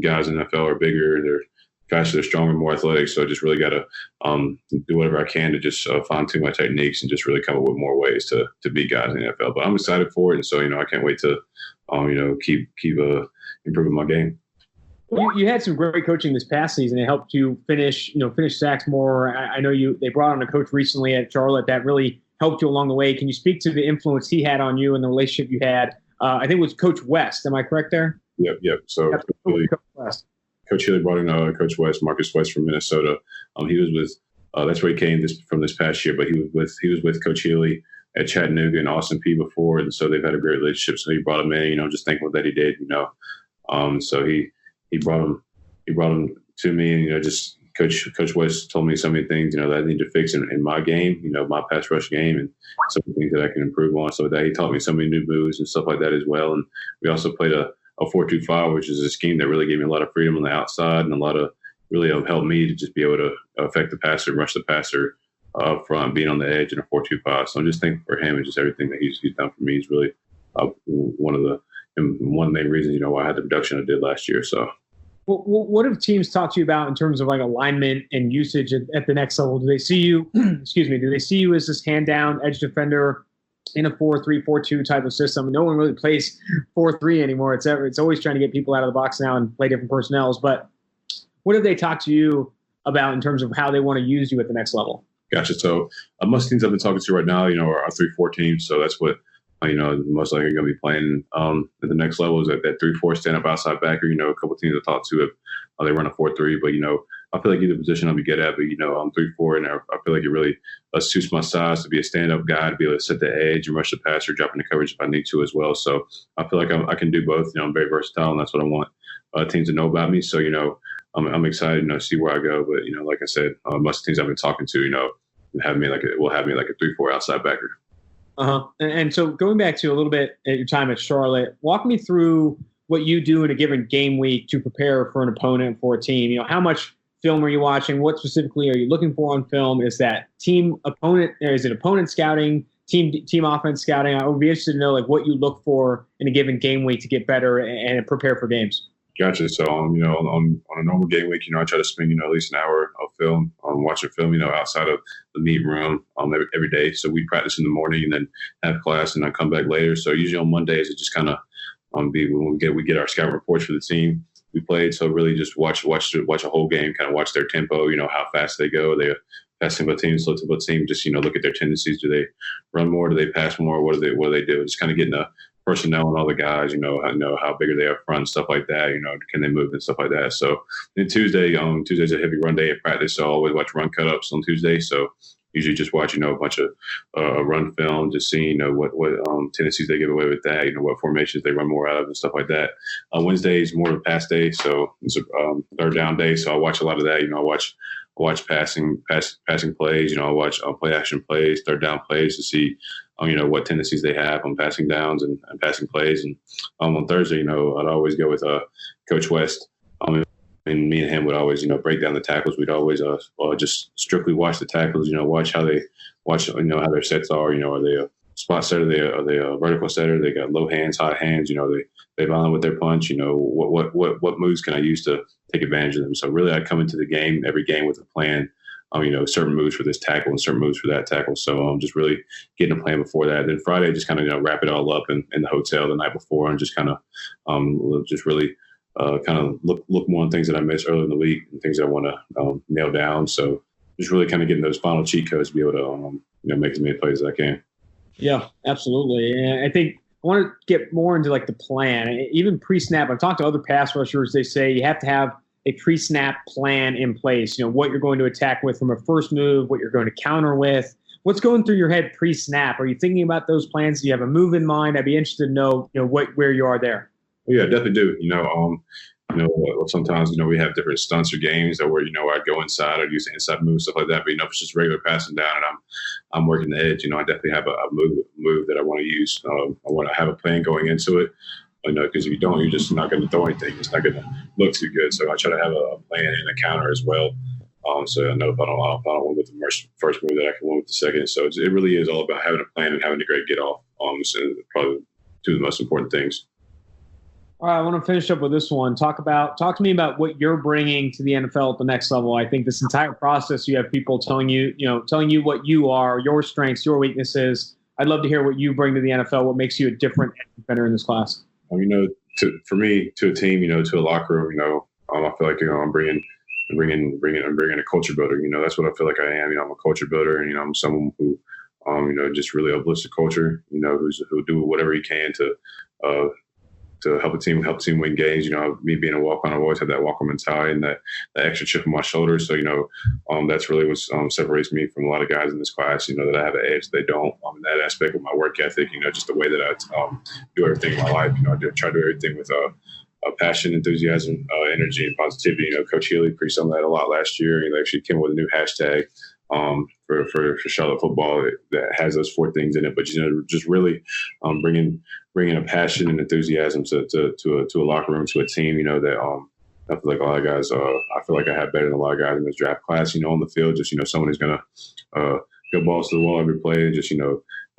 guys in the NFL are bigger, they're faster, they're stronger, more athletic. So I just really got to do whatever I can to just fine tune my techniques and just really come up with more ways to beat guys in the NFL. But I'm excited for it. And so, I can't wait to, keep improving my game. You had some great coaching this past season. It helped you finish sacks more. I know they brought on a coach recently at Charlotte that really helped you along the way. Can you speak to the influence he had on you and the relationship you had? I think it was Coach West. Am I correct there? Yep. So Coach West. Coach Healy brought in Coach West, Marcus West from Minnesota. He was with that's where he came from this past year, but he was with Coach Healy at Chattanooga and Austin Peay before, and so they've had a great relationship. So he brought him in, just thankful that he did, So he brought him to me, and just Coach West told me so many things, that I need to fix in my game, my pass rush game, and some things that I can improve on. So that he taught me so many new moves and stuff like that as well. And we also played a 4-2-5, which is a scheme that really gave me a lot of freedom on the outside and a lot of really helped me to just be able to affect the passer, rush the passer up front, being on the edge in a 4-2-5. So I'm just thankful for him and just everything that he's done for me. He's really one of the main reasons, why I had the production I did last year. So. Well, what have teams talked to you about in terms of like alignment and usage at the next level? Do they see you, do they see you as this hand down edge defender in a 4-3, 4-2 type of system? No one really plays 4-3 anymore. It's always trying to get people out of the box now and play different personnels. But what have they talked to you about in terms of how they want to use you at the next level? Gotcha. So most teams I've been talking to right now, are 3-4 teams. So that's what, most likely going to be playing at the next level is that 3-4 stand-up outside backer. A couple of teams I talked to, they run a 4-3. But, I feel like either position I'll be good at. But, I'm 3-4, and I feel like it really suits my size to be a stand-up guy, to be able to set the edge and rush the passer, drop into coverage if I need to as well. So I feel like I can do both. I'm very versatile, and that's what I want teams to know about me. So, I'm excited to see where I go. But, like I said, most teams I've been talking to, will have me like a 3-4 outside backer. And so going back to a little bit at your time at Charlotte, walk me through what you do in a given game week to prepare for an opponent, for a team. How much film are you watching? What specifically are you looking for on film? Is that team opponent? Is it opponent scouting, team offense scouting? I would be interested to know what you look for in a given game week to get better and prepare for games. Gotcha. So, on a normal game week, I try to spend, at least an hour of film, watching film, outside of the meeting room every day. So we practice in the morning and then have class and then come back later. So usually on Mondays, it just kind of when we get our scout reports for the team we played. So really just watch a whole game, kind of watch their tempo, how fast they go. Are they a fast tempo team, slow tempo team? Just, look at their tendencies. Do they run more? Do they pass more? What do they do? Just kind of getting a personnel and all the guys, how big are they up front and stuff like that, can they move and stuff like that. So then Tuesday's a heavy run day at practice, so I always watch run cut-ups on Tuesday. So usually just watch, a bunch of run film, just seeing, what tendencies they give away with that, what formations they run more out of and stuff like that. Wednesday is more of a pass day, so it's a third down day, so I watch a lot of that. I watch passing plays, I watch play action plays, third down plays to see what tendencies they have on passing downs and passing plays. And on Thursday, I'd always go with Coach West. And me and him would always, break down the tackles. We'd always just strictly watch the tackles, watch how how their sets are. Are they a spot setter? Are they a vertical setter? They got low hands, high hands. They line with their punch. What moves can I use to take advantage of them? So really, I come into the game, every game, with a plan. Certain moves for this tackle and certain moves for that tackle. So just really getting a plan before that. Then Friday, just kind of wrap it all up in the hotel the night before, and just kind of just really kind of look more on things that I missed earlier in the week and things that I want to nail down. So just really kind of getting those final cheat codes to be able to make as many plays as I can. Yeah, absolutely. And I think I want to get more into the plan, even pre-snap. I've talked to other pass rushers. They say you have to have a pre-snap plan in place, what you're going to attack with from a first move, what you're going to counter with. What's going through your head pre-snap? Are you thinking about those plans? Do you have a move in mind? I'd be interested to know, where you are there. Well, yeah, I definitely do. Sometimes, we have different stunts or games that where, I go inside or use inside moves, stuff like that. But, if it's just regular passing down and I'm working the edge, I definitely have a move that I want to use. I want to have a plan going into it. Because if you don't, you're just not going to throw anything. It's not going to look too good. So I try to have a plan and a counter as well. So I know if I don't win with the first move, that I can win with the second. So it really is all about having a plan and having a great get off. So probably two of the most important things. All right, I want to finish up with this one. Talk to me about what you're bringing to the NFL at the next level. I think this entire process, you have people telling you what you are, your strengths, your weaknesses. I'd love to hear what you bring to the NFL. What makes you a different defender in this class? For me, to a team, to a locker room, I feel like I'm bringing a culture builder. That's what I feel like I am. I'm a culture builder, and I'm someone who, just really uplifts the culture. Who'll do whatever he can to to help the team win games. Me being a walk-on, I always had that walk-on mentality and that extra chip on my shoulder. So, that's really what separates me from a lot of guys in this class, that I have an edge they don't. In that aspect of my work ethic, just the way that I do everything in my life. I try to do everything with passion, enthusiasm, energy, and positivity. Coach Healy preached on that a lot last year. He actually came up with a new hashtag for Charlotte football that has those 4 things in it. But just really bringing a passion and enthusiasm to a locker room, to a team. That I feel like a lot of guys. I feel like I have better than a lot of guys in this draft class. On the field, just someone who's gonna go balls to the wall every play, and just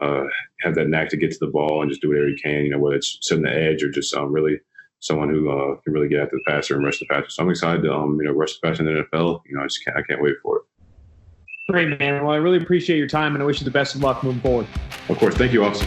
have that knack to get to the ball and just do whatever he can. Whether it's setting the edge or just really someone who can really get after the passer and rush the passer. So I'm excited to rush the passer in the NFL. I can't wait for it. Great, man. Well, I really appreciate your time, and I wish you the best of luck moving forward. Of course. Thank you, officer.